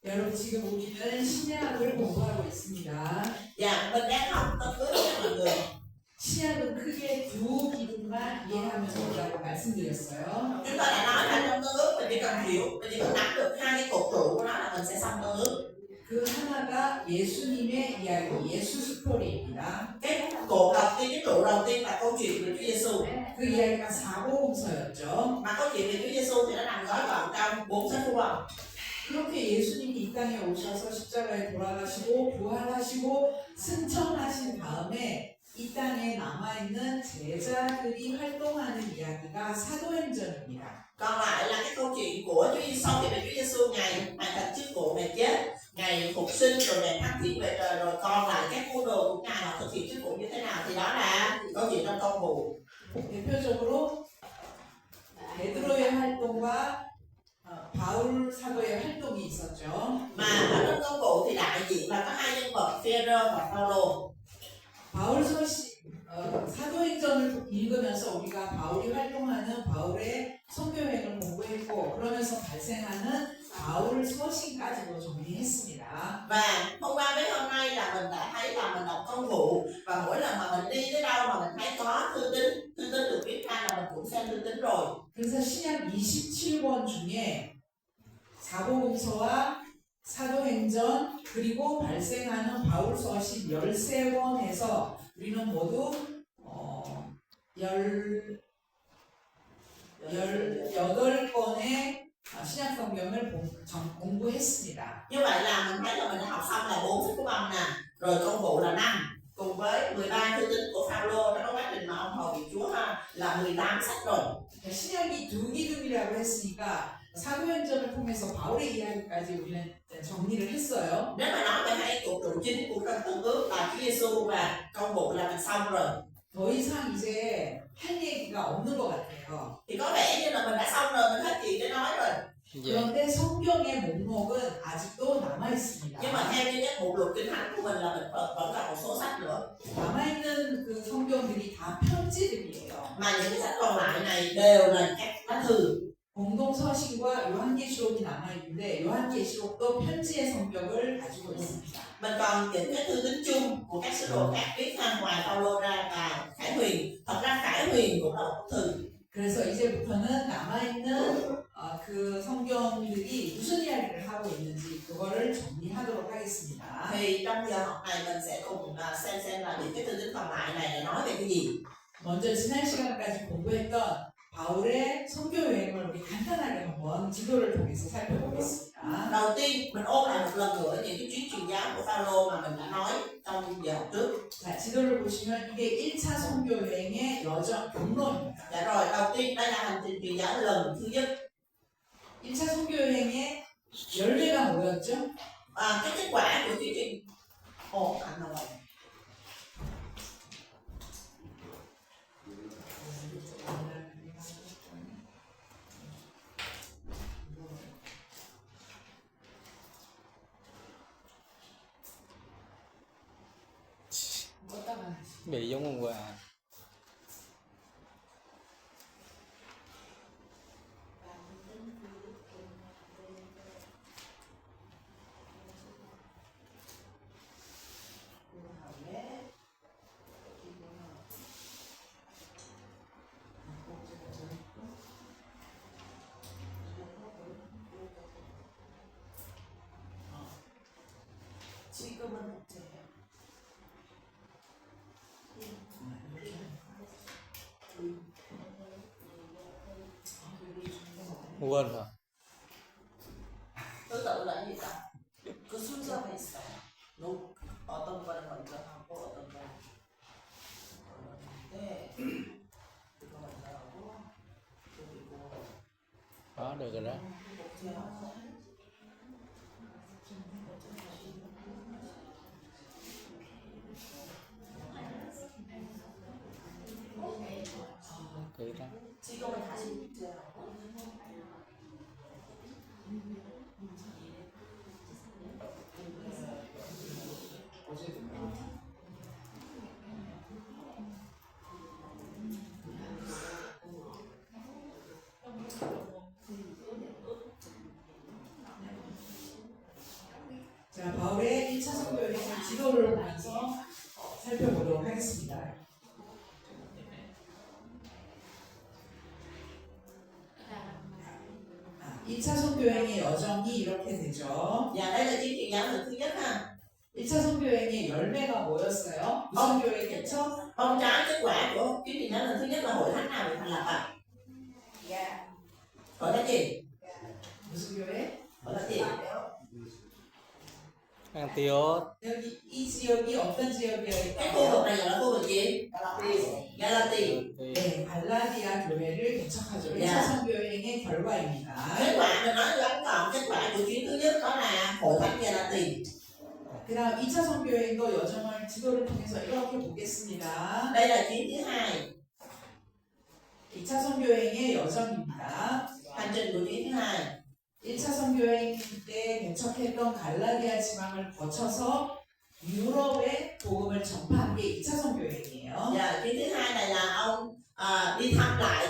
여러분 지금 우리는 신약을 공부하고 있습니다. Dạ, mình đang học tân ước nha mọi người. 신약은 크게 두 기둥만 이해하면 된다고 말씀드렸어요. Chúng ta đã nói là trong tân ước mình chỉ cần hiểu, mình chỉ cần nắm được hai cái cột trụ của nó là mình sẽ xong tân ước. 그 하나가 예수님의 이야기, 예수 스토리입니다. Cái cột đầu tiên, cái trụ đầu tiên là câu chuyện về Chúa Giêsu. 그 이야기가 사복음서였죠. Mà câu chuyện về Chúa Giêsu thì nó nằm gói gọn trong 4 sách phúc âm. 그렇게 예수님이 이 땅에 오셔서 십자가에 돌아가시고 부활하시고 승천하신 다음에 이 땅에 남아있는 제자들이 활동하는 이야기가 사도행전입니다. Còn lại là cái câu chuyện của Chúa Giêsu sau khi về Chúa Giêsu ngày hoàn thành chức vụ, ngày chết, ngày phục sinh, rồi ngày thăng tiến về trời, rồi còn lại các môn đồ của ngài họ thực hiện chức vụ như thế nào thì đó là câu chuyện trong công vụ. 대표적으로 베드로의 활동과 바울 사도의 활동이 있었죠. Mà ở trong công vụ thì đại diện là có hai nhân vật Phêrô và Phaolô. 바울 사도행전을 읽으면서 우리가 바울이 활동하는 바울의 선교행을 공부했고 그러면서 발생하는 바울 서신까지도 정리했습니다. Và hôm qua với hôm nay là mình đã thấy là mình đọc công vụ và mỗi lần mà mình đi tới đâu mà mình thấy có thư tín được viết ra là mình cũng xem thư tín rồi. 그래서 신약 27권 중에 사복음서와 사도행전 그리고 발생하는 바울 서신 13권에서 우리는 모두 18권의 신약 성경을 공부했습니다. Như vậy là mình thấy là mình đã học xong là 4 sách phúc âm nè, rồi công vụ là 5, cùng với 13 thư tín của Phaolô trong quá trình mà ông hầu việc Chúa ha là 18 sách rồi. 신약이 두 기둥이라고 했으니까 사도행전을 통해서 바울의 이야기까지 우리는 정리를 했어요. Nếu mà nói về hai cột trụ chính của trong tân ước là Chúa Giêsu và công vụ là mình xong rồi. 더 이상 이제 할 얘기가 없는 것 같아요. Thì có vẻ như là mình đã xong rồi, mình hết chuyện để nói rồi. 그런데 성경의 목록은 아직도 남아 있습니다. Nhưng mà theo như cái mục lục kinh thánh của mình là mình vẫn còn một số sách nữa. 남아 있는 그 성경들이 다 편지들이에요. Mà những cái sách còn lại này đều là các lá thư. 공동서신과 요한계시록이 남아 있는데 요한계시록도 편지의 성격을 가지고 있습니다. Mình còn những cái thư tín chung của các sứ đồ khác viết ra ngoài Phaolô ra và Khải Huyền. Thật ra Khải Huyền cũng là một bức thư. 그래서 이제부터는 남아있는 그 성경들이 무슨 이야기를 하고 있는지 그거를 정리하도록 하겠습니다. Thì trong giờ học này mình sẽ cùng xem là những cái thư tín còn lại này nói về cái gì. 먼저 지난 시간까지 공부했던 바울의 선교 여행을 우리 간단하게 한번 지도를 통해서 살펴보겠습니다. Đầu tiên mình ôn lại một lần nữa những cái chuyến truyền giáo của Phaolô mà mình đã nói trong giờ học trước. 자, 지도를 보시면 이게 1차 선교 여행의 여정 경로입니다. Dạ rồi, đầu tiên đây là hành trình truyền giáo lần thứ nhất. 1차 선교 여행의 열매가 뭐였죠? Cái kết quả của chuyến truyền anh nào vậy? Bị giống hôm qua. 지금은 어때요? Quên rồi. Thứ tự là gì ta? 그 순서가 있어요. 어떤 거는 먼저 하고 어떤 거는 네. 이거 먼저 하고 그리고 Đó, được rồi đó. Kỹ đó. 지금은 다시 문제하고 지도를 보면서 살펴보도록 하겠습니다. 1차 선교행의 여정이 이렇게 되죠. Và đây là chương trình giáo dục thứ nhất ha. 1차 선교행의 열매가 뭐였어요? 무슨 교회겠죠? Bông trái kết quả của chương trình giáo dục thứ nhất là hội thánh nào được thành lập ạ? Hội thánh gì? 무슨 교회? Hội thánh gì? Antioch. 여기 이 지역이 어떤 Cái khu vực 지역이었을까요? này gọi là khu vực gì? Galati. 네, 갈라디아 교회를 개척하죠. 1차 선교행의 결과입니다. Kết quả mình nói ngắn gọn, kết quả của chuyến thứ nhất đó là hội thánh Galati. 그 다음 2차 선교행도 여정을 지도를 통해서 이렇게 보겠습니다. Đây là chuyến thứ hai, 2차 선교행의 여정입니다. hành trình của chuyến thứ hai. 1차 선교행 때 개척했던 갈라디아 지방을 거쳐서 유럽에 복음을 전파한 게 2차 선교행이에요. Và chuyến thứ hai này là ông đi thăm lại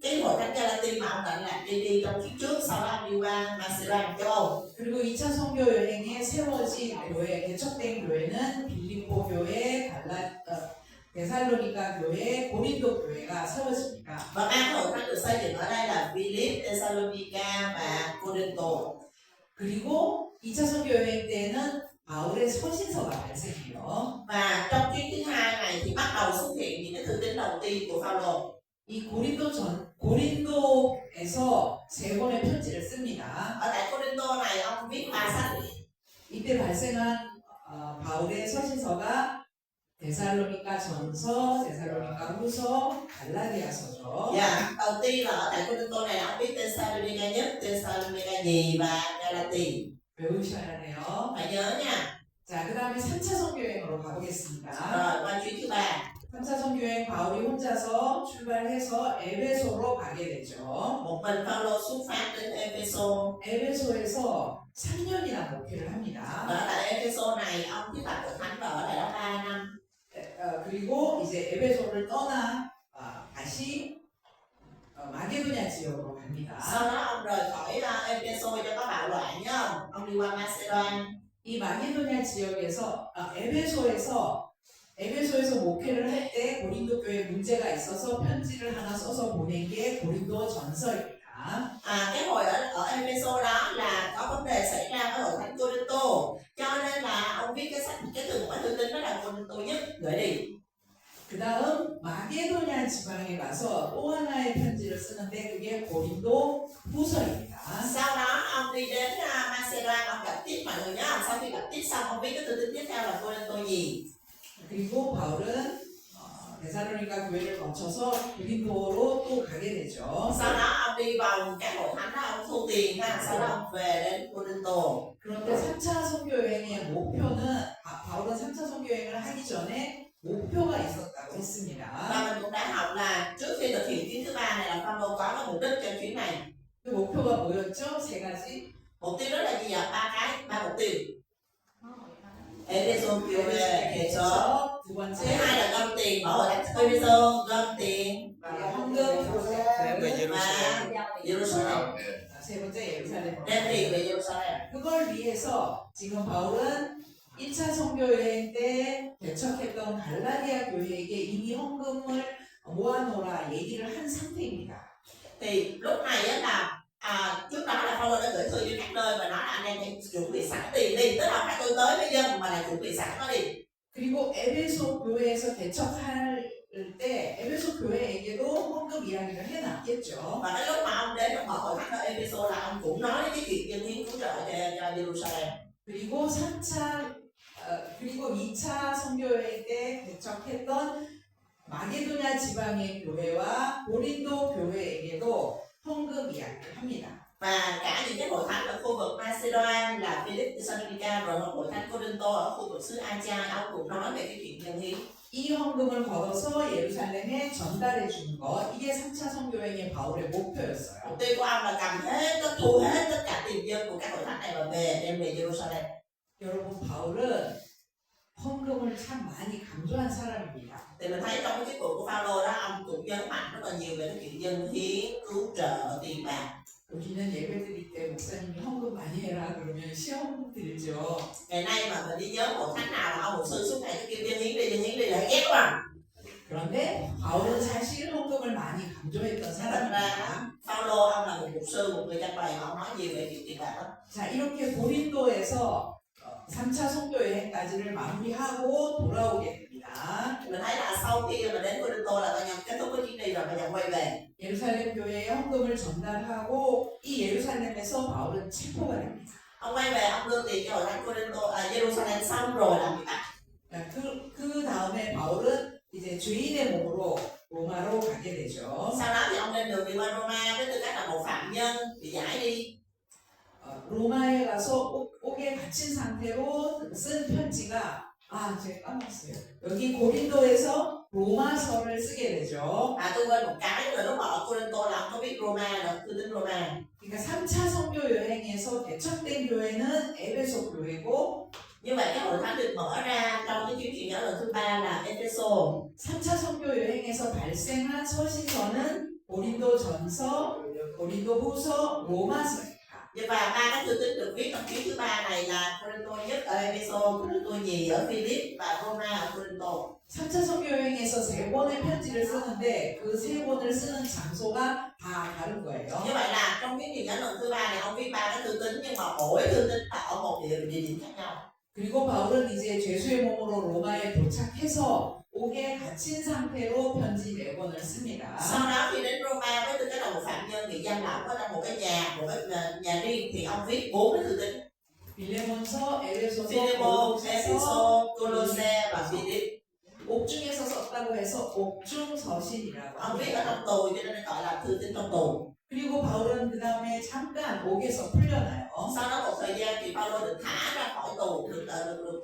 cái hội thánh Galati mà ông đã làm đi trong chuyến trước, sau đó ông đi qua Macedonia châu Âu. 그리고 2차 선교 여행에 세워진 교회, 개척된 교회는 빌립보 교회, 데살로니가 교회, 고린도 교회가 세워집니다. Và ba hội thánh được xây dựng ở đây là Philip, Thessalonica và Corinto. 그리고 2차 선교 여행 때는 바울의 서신서가 발생해요. Và trong chuyến thứ hai này thì bắt đầu xuất hiện những cái thư tín đầu tiên của Phaolô. 이 고린도에서 세 권의 편지를 씁니다. Ở tại Corinto này ông viết 3 sách. 이때 발생한 바울의 서신서가 데살로니가 전서, 데살로니가 후서, 갈라디아서죠. Dạ, đầu tiên là ở tại Corinto này là ông viết Thessalonica nhất, Thessalonica nhì và Galati. 외우셔야 해요. Phải nhớ nha. 자, 그 다음에 3차 선교행으로 가보겠습니다. Rồi qua chuyến thứ ba. 3차 선교행 바울이 혼자서 출발해서 에베소로 가게 되죠. Một mình Phaolô xuất phát đến Epheso. 에베소에서 3년이나 목회를 합니다. Và ở tại Epheso này ông thiết lập hội thánh và ở tại đó 3 năm. 그리고 이제 에베소를 떠나 다시 마게도냐 지역으로 갑니다. Sau đó ông rời khỏi Epheso cho có bạo loạn nhá không? Ông đi qua Macedonia. 이 마게도냐 지역에서 에베소에서 목회를 할 때 고린도 교회에 문제가 있어서 편지를 하나 써서 보낸 게 고린도 전서입니다. Cái hồi ở Epheso đó là có vấn đề xảy ra với hội thánh Corinto, cho nên là ông viết cái thư tín đó là Corinto nhất gửi đi. 그 다음 마게도냐 지방에 가서 또 하나의 편지를 쓰는데 그게 고린도 후서입니다. Sau đó ông đi đến Macedonia, ông gặp tiếp mọi người nhớ không? Sau khi gặp tiếp xong ông viết cái thư tín tiếp theo là Corinto nhì. 그리고 바울은 데살로니가 교회를 거쳐서 고린도로 또 가게 되죠. Sau đó ông đi vòng các hội thánh đó, ông thu tiền ha. Sau đó ông về đến Corinto. 그런데 3차 선교 여행의 목표는 바울은 3차 선교 여행을 하기 전에 목표가 있었다고 했습니다. Và mình cũng đã học là trước khi thực hiện chuyến thứ ba này là Phaolô có cái mục đích cho chuyến này. 그 목표가 뭐였죠? 세 가지. Mục tiêu đó là gì ạ? ba mục tiêu. Epheso 교회 개척. 두 번째 Thứ hai là gom tiền, bảo hội thánh Epheso gom tiền. 헌금, Đem về Và Jerusalem. Jerusalem. 세 번째 예루살렘. Đem tiền về Jerusalem. 그걸 위해서 지금 바울은 1차 선교 여행 때 개척했던 갈라디아 교회에게 이미 헌금을 모아놓으라 얘기를 한 상태입니다. Thì lúc này á là trước đó là Phaolô đã gửi thư cho các nơi và nói là anh em hãy chuẩn bị sẵn tiền đi, tức là phải tôi tới với dân mà là chuẩn bị sẵn nó đi. 그리고 에베소 교회에서 개척할 때 에베소 교회에게도 헌금 이야기를 해놨겠죠. Và cái lúc mà ông đến ông mở hội thánh ở Epheso là ông cũng nói đến cái chuyện dân hiến cứu trợ cho Jerusalem. 그리고 2차 선교회 때 개척했던 마게도냐 지방의 교회와 고린도 교회에게도 헌금 이야기를 합니다. Và cả những cái hội thánh ở khu vực Macedonia là Philip, Thessalonica rồi hội thánh Corinto ở khu vực xứ Asia, ông cũng nói về cái chuyện dân hiến. 이 헌금을 걷어서 예루살렘에 전달해 주는 것, 이게 3차 선교행의 바울의 목표였어요. Mục tiêu của ông là cầm hết, thu hết tất cả tiền dân của các hội thánh này và đem về Jerusalem. 여러분, 바울은 헌금을 참 많이 강조한 사람입니다. Thì mình thấy trong cái thuyết phục của Phaolô đó, ông cũng nhấn mạnh rất là nhiều về cái chuyện dân hiến, cứu trợ, tiền bạc. 여기는 예배 드릴 때 목사님이 헌금 많이 해라 그러면 시험 들죠. Ngày nay mà mình đi nhớ một thánh nào mà ông một sư suốt ngày cứ kêu dân hiến đi là ghét quá. 그런데 바울은 사실 헌금을 많이 강조했던 Thật 사람입니다. ra Phaolô ông là một mục sư, một người trang bày mà ông nói nhiều về chuyện tiền bạc lắm. 자, 이렇게 고린도에서 3차 선교 여행까지를 마무리하고 돌아오게 됩니다. Mình thấy là sau khi mà đến Cô-rin-tô là coi như kết thúc cái chuyến đi rồi mà nhận quay về. 예루살렘 교회에 헌금을 전달하고 이 예루살렘에서 바울은 체포가 됩니다. Ông quay về ông đưa tiền cho hội thánh Cô-rin-tô, Jerusalem xong rồi là bị bắt. 그 다음에 바울은 이제 죄인의 몸으로 로마로 가게 되죠. Sau đó thì ông lên đường đi qua Roma với tư cách là một phạm nhân bị giải đi. 로마에 가서 옥에 갇힌 상태로 쓴 편지가 제가 까먹었어요. 여기 고린도에서 로마서를 쓰게 되죠. Tôi quên một cái là lúc mà ở Cô-rin-tô là ông có biết Roma rồi, thư tín Roma. 그러니까 3차 선교 여행에서 개척된 교회는 에베소 교회고 Như vậy cái hội thánh được mở ra trong cái chuyến truyền giáo lần thứ 3 là Epheso. 3차 선교 여행에서 발생한 서신서는 고린도전서, 고린도후서, 로마서입니다. Và ba cái thư tín được viết trong chuyến thứ 3 này là Cô-rin-tô nhất ở Epheso, Cô-rin-tô nhì ở Philip và Roma ở Cô-rin-tô. 3차 선교 여행에서 3권의 편지를 쓰는데 그 3권을 쓰는 장소가 다 다른 거예요. Như vậy là trong chuyến truyền giáo lần thứ 3 này ông viết ba cái thư tín nhưng mà mỗi thư tín là ở một địa điểm khác nhau. 그리고 바울은 이제 죄수의 몸으로 로마에 도착해서 옥에 갇힌 상태로 편지 4권을 씁니다. Sau đó khi đến Roma với tư cách là một phạm nhân bị giam lỏng ở trong một cái nhà riêng thì ông viết 4 cái thư tín. 빌레몬서, 에베소서, Philemon, 골로새서, Epheso, Cô-lô-se và Philip. 옥 중에서 썼다고 해서 옥중 서신이라고 Ông viết ở 합니다. trong tù cho nên gọi là thư tín trong tù. 그리고 바울은 그 다음에 잠깐 옥에서 풀려나요. Sau đó một thời gian thì Phaolô được thả ra khỏi tù, được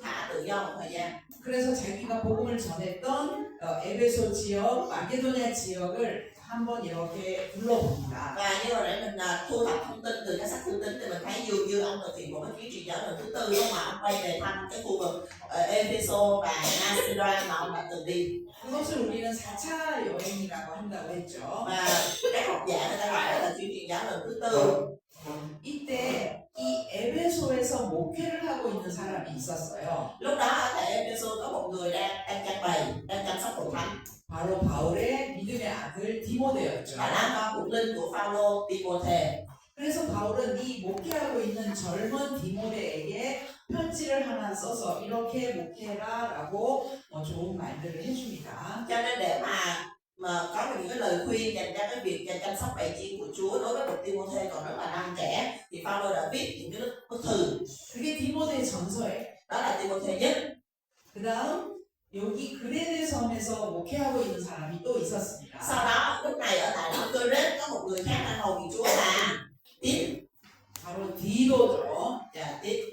thả tự do một thời gian. 그래서 자기가 복음을 전했던 에베소 지역, 마게도냐 지역을 한번 이렇게 둘러봅니다. Và như hồi nãy mình thu thập thông tin từ cái sách thư tín thì mình thấy dường như ông thực hiện một cái chuyến truyền giáo lần thứ 4 lúc mà ông quay về thăm cái khu vực Epheso và Macedonia mà ông đã từng đi. 그것을 우리는 4차 여행이라고 한다고 했죠. Và các học giả người ta gọi đó là chuyến truyền giáo lần thứ 4. 이때 이 에베소에서 목회를 하고 있는 사람이 있었어요. Lúc đó ở tại Epheso có một người đang trang bày, đang chăm sóc hội thánh. 바로 바울의 믿음의 아들 디모데였죠. Đó là con của linh của Phaolô, Timôthê. 그래서 바울은 이 목회하고 있는 젊은 디모데에게 편지를 하나 써서 이렇게 목회라라고 좋은 말들을 해줍니다. Cho nên để mà có những cái lời khuyên dành cho cái việc chăm sóc bầy chiên của Chúa đối với một Timôthê còn rất là non trẻ thì Phaolô đã viết những cái bức thư. 그게 디모데 전서예요. Đó là Timôthê nhất. 그다음 여기 그레네 섬에서 목회하고 있는 사람이 또 있었습니다. Sau đó lúc này ở tại đó Cơ-rết có một người khác đang hầu việc Chúa là Tít. 바로 디도죠. Dạ, Tít.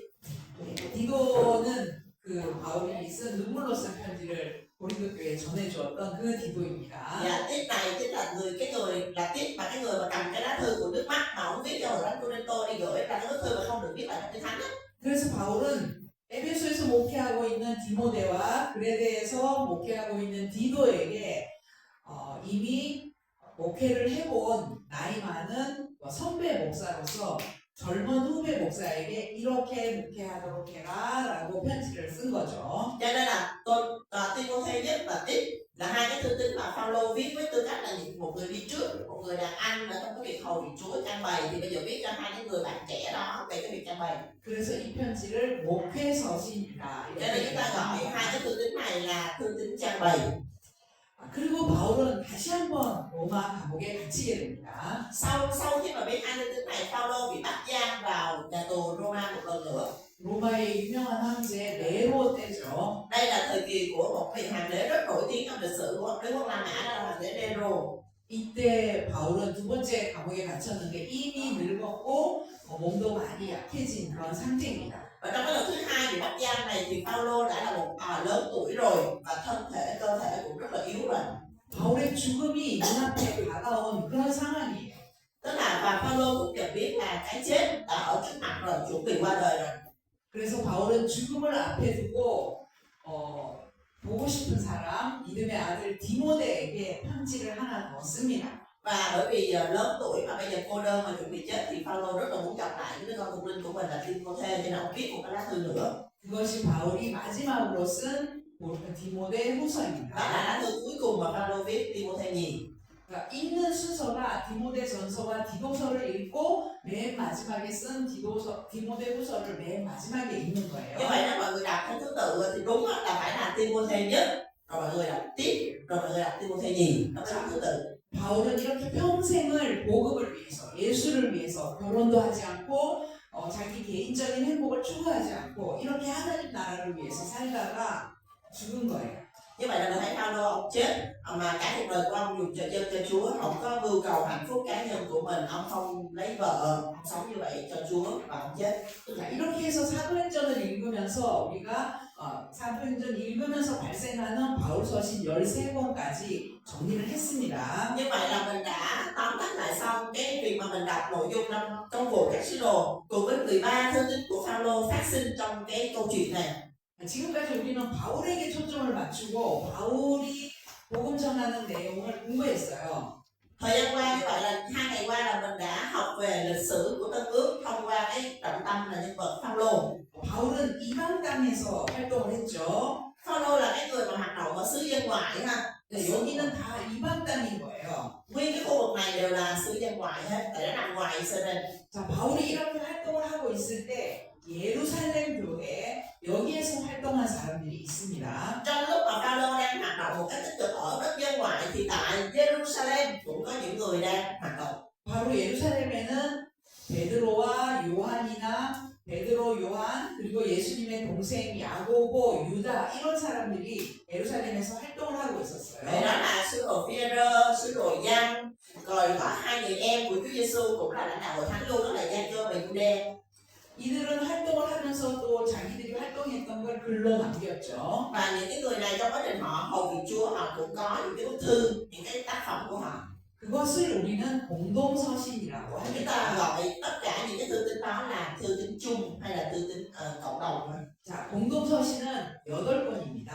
디도는 그 바울이 쓴 눈물로 쓴 편지를 고린도 교회에 전해주었던 그 디도입니다. Dạ, Tít này chính là cái người là Tít mà cái người mà cầm cái lá thư của nước mắt mà ông viết cho hội thánh Cô-rin-tô đi gửi là cái bức thư mà không được viết lại trong Kinh Thánh á. 그래서 바울은 에베소에서 목회하고 있는 디모데와 그레데에서 목회하고 있는 디도에게 이미 목회를 해본 나이 많은 선배 목사로서 젊은 후배 목사에게 이렇게 목회하도록 해라라고 편지를 쓴 거죠. Cho nên là Timôthê nhất và Tít là hai cái thư tín mà Phaolô viết với tư cách là một người đi trước, một người đàn anh ở trong cái việc hầu việc Chúa trang bày thì bây giờ viết cho hai cái người bạn trẻ đó về cái việc trang bày. 그래서 이 편지를 목회 서신이다. Cho nên chúng ta gọi hai cái thư tín này là thư tín trang bày. 그리고 바울은 다시 한번 로마 감옥에 갇히게 됩니다. Sau khi mà biết hai thư tín này, Phaolô bị bắt giam vào nhà tù Roma một lần nữa. 로마의 유명한 황제 네로 때죠. Đây là thời kỳ của một vị hoàng đế rất nổi tiếng trong lịch sử của đế quốc La Mã, đó là hoàng đế Nero. 이때 바울은 두 번째 감옥에 갇혔는데 이미 늙었고 몸도 많이 약해진 그런 상태입니다. Và trong cái lần thứ hai bị bắt giam này thì Phaolô đã là một lớn tuổi rồi và cơ thể cũng rất là yếu rồi. 바울의 죽음이 눈앞에 다가온 그런 상황이에요. Tức là và Phaolô cũng nhận biết là cái chết đã ở trước mặt rồi, chuẩn bị qua đời rồi. 그래서 바울은 죽음을 앞에 두고 보고 싶은 사람 믿음의 아들 디모데에게 편지를 하나 더 씁니다. Và bởi vì lớn tuổi mà bây giờ cô đơn mà chuẩn bị chết thì Phaolô rất là muốn gặp lại những đứa con thuộc linh của mình là Timôthê, cho nên ông viết một cái lá thư nữa. 그것이 바울이 마지막으로 쓴 디모데 Đó 후서입니다. là lá thư cuối cùng mà Phaolô viết Timôthê nhì. 그러니까 읽는 순서가 디모데 전서와 디도서를 읽고 맨 마지막에 쓴 디모데 후서를 맨 마지막에 읽는 거예요. Như vậy nếu mọi người đọc theo thứ tự thì đúng là phải là Timôthê nhất, rồi mọi người đọc tiếp, rồi mọi người đọc Timôthê nhì, nó mới đúng thứ tự. 바울은 이렇게 평생을 복음을 위해서, 예수를 위해서 결혼도 하지 않고 자기 개인적인 행복을 추구하지 않고 이렇게 하나님 나라를 위해서 살다가 죽은 거예요. Như vậy là mình thấy Phaolô ông chết mà cả cuộc đời của ông dùng cho dân cho Chúa, không có mưu cầu hạnh phúc cá nhân của mình, ông không lấy vợ, ông sống như vậy cho Chúa và ông chết. 자, 이렇게 해서 사도행전을 읽으면서 우리가 사도행전 읽으면서 발생하는 바울서신 13권까지 정리를 했습니다. Như vậy là mình đã tóm tắt lại xong cái việc mà mình đọc nội dung trong cuộc các sứ đồ cùng với 13 thư tín của Phaolô phát sinh trong cái câu chuyện này. 지금까지 우리는 바울에게 초점을 맞추고 바울이 복음 전하는 내용을 공부했어요. Thời gian qua như vậy là 2 ngày qua là mình đã học về lịch sử của Tân Ước thông qua cái trọng tâm là nhân vật Phaolô. 바울은 이방 땅에서 활동을 했죠. Phaolô là cái người mà hoạt động ở xứ dân ngoại ha. 여기는 다 이방 땅인 거예요. Nguyên cái khu vực này đều là xứ dân ngoại hết, tại nó nằm ngoài Israel. 자, 바울이 이렇게 활동을 하고 있을 때 예루살렘 교회 여기에서 활동한 사람들이 있습니다. Trong lúc mà Phaolô đang hoạt động một cách tích cực ở đất dân ngoại thì tại Jerusalem cũng có những người đang hoạt động. 바로 예루살렘에는 베드로, 요한, 그리고 예수님의 동생 야고보, 유다 이런 사람들이 예루살렘에서 활동을 하고 Vậy 있었어요. đó là sứ đồ Phi-e-rơ, sứ đồ Giăng, rồi có 2 người em của Chúa Giêsu cũng là lãnh đạo hội thánh luôn, đó là Gia-cơ và Giu-đe. 이들은 활동을 하면서 또 자기들이 활동했던 걸 글로 남겼죠. Và những cái người này trong quá trình họ hầu việc Chúa họ cũng có những cái bức thư, những cái tác phẩm của họ. 그것을 우리는 공동서신이라고 Chúng ta 합니다. gọi tất cả những cái thư tín đó là thư tín chung hay là thư tín cộng đồng. 자, 공동서신은 8권입니다.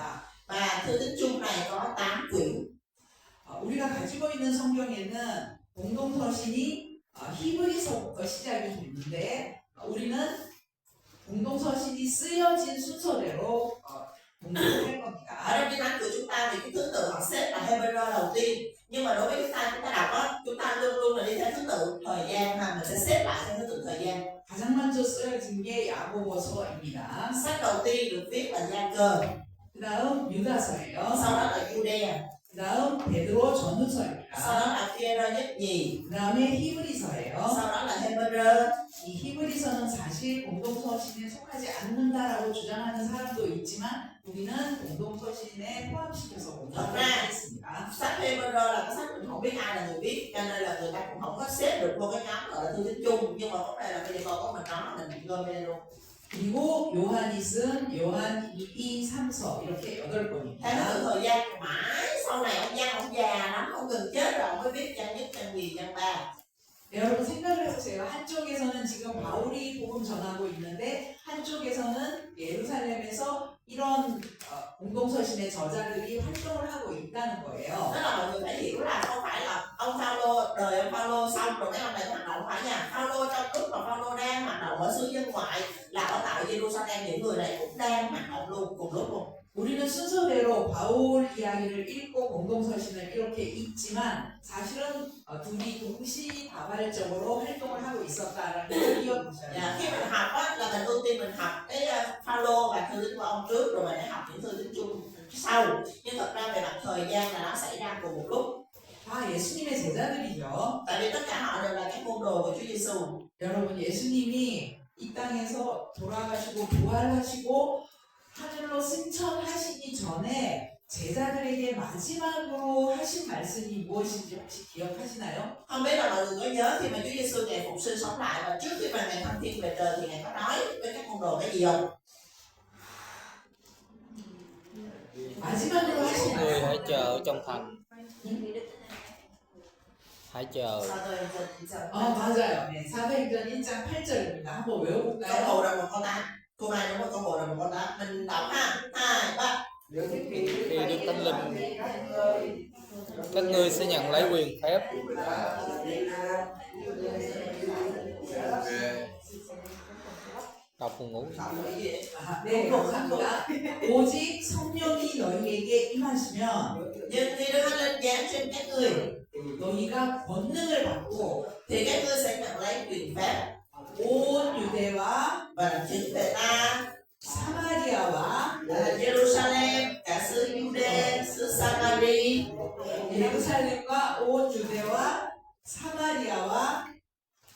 Và thư tín chung này có 8 quyển. 우리가 가지고 있는 성경에는 공동서신이 히브리서부터 시작이 됐는데 우리는 공동서신이 쓰여진 순서대로 공부를 할 Ở 겁니다. trong kinh thánh của chúng ta thì cái thứ tự họ xếp là Hebrew đầu tiên, nhưng mà đối với chúng ta đọc á, chúng ta luôn luôn là đi theo thứ tự thời gian ha, mình sẽ xếp lại theo thứ tự thời gian. 가장 먼저 쓰여진 게 야고보서입니다. Sách đầu tiên được viết là Gia-cơ, 그다음 유다서예요. sau đó là Giu-đe, 그다음 베드로 sau 전후서입니다. đó là Phi-e-rơ nhất nhì, 그다음에 히브리서예요. sau đó là Hebrew. 이 히브리서는 사실 공동서신에 속하지 않는다라고 주장하는 사람도 있지만 우리는 공동서신에 포함시켜서 공부를 하겠습니다. Sách Hebrew là cái sách mình không biết ai là người viết, cho nên là người ta cũng không có xếp được một cái nhóm gọi là thư tín chung, nhưng mà vấn đề là bây giờ con của mình nó mình gom lên luôn. 그리고 요한이 쓴 요한 1, 2, 3서 이렇게 Theo 8권입니다. thứ tự thời gian mãi sau này ông Giăng ông già lắm, ông gần chết rồi ông mới viết Giăng nhất, Giăng nhì, Giăng ba. 여러분 생각을 해보세요. 한쪽에서는 지금 바울이 복음 전하고 있는데 한쪽에서는 예루살렘에서 이런 공동서신의 저자들이 활동을 하고 있다는 거예요. Tức là mọi người phải hiểu là không phải là ông Phaolô đời ông Phaolô xong rồi cái ông này hoạt động, phải nha. Phaolô trong lúc mà Phaolô đang hoạt động ở xứ dân ngoại là ở tại Jerusalem, những người này cũng đang hoạt động luôn cùng lúc luôn. 우리는 순서대로 바울 이야기를 읽고 공동서신을 이렇게 읽지만 사실은 둘이 동시다발적으로 활동을 하고 있었다라는 걸 기억하셔야 Khi 됩니다. mình học á, là mình ưu tiên mình học cái Phaolô và thư tín của ông trước, rồi mình hãy học những thư tín chung sau. Nhưng thật ra về mặt thời gian là nó xảy ra cùng một lúc. 다 예수님의 제자들이죠. Tại vì tất cả họ đều là các môn đồ của Chúa Giêsu. 여러분 예수님이 이 땅에서 돌아가시고 부활하시고 하늘로 승천하시기 전에 제자들에게 마지막으로 하신 말씀이 무엇인지 혹시 기억하시나요? Không biết là mọi người có nhớ khi mà Chúa Giêsu ngài phục sinh sống lại và trước khi mà ngài thăng thiên về trời thì ngài có nói với các môn đồ cái gì không? 마지막으로 하신 Người 말씀. hãy chờ trong thành. Hãy chờ. 맞아요. 네, 사도행전 1장 8절입니다. 한번 Con 외워볼까요? bồ là một con tám. Cô này đúng rồi, con bồ là một con tám. Mình đọc ha. 2, 3. Khi Đức Thánh Linh, các ngươi sẽ nhận lấy quyền phép. đọc buồn ngủ. 네, 감사합니다. 오직 성령이 너희에게 임하시면 Nhưng khi Đức Thánh Linh giáng trên các người 너희가 권능을 받고 thì các ngươi sẽ nhận lấy quyền phép 온 유대와 và làm chứng về ta 사마리아와 là Jerusalem, cả xứ Jude, xứ Samari, 예루살렘과 온 유대와 사마리아와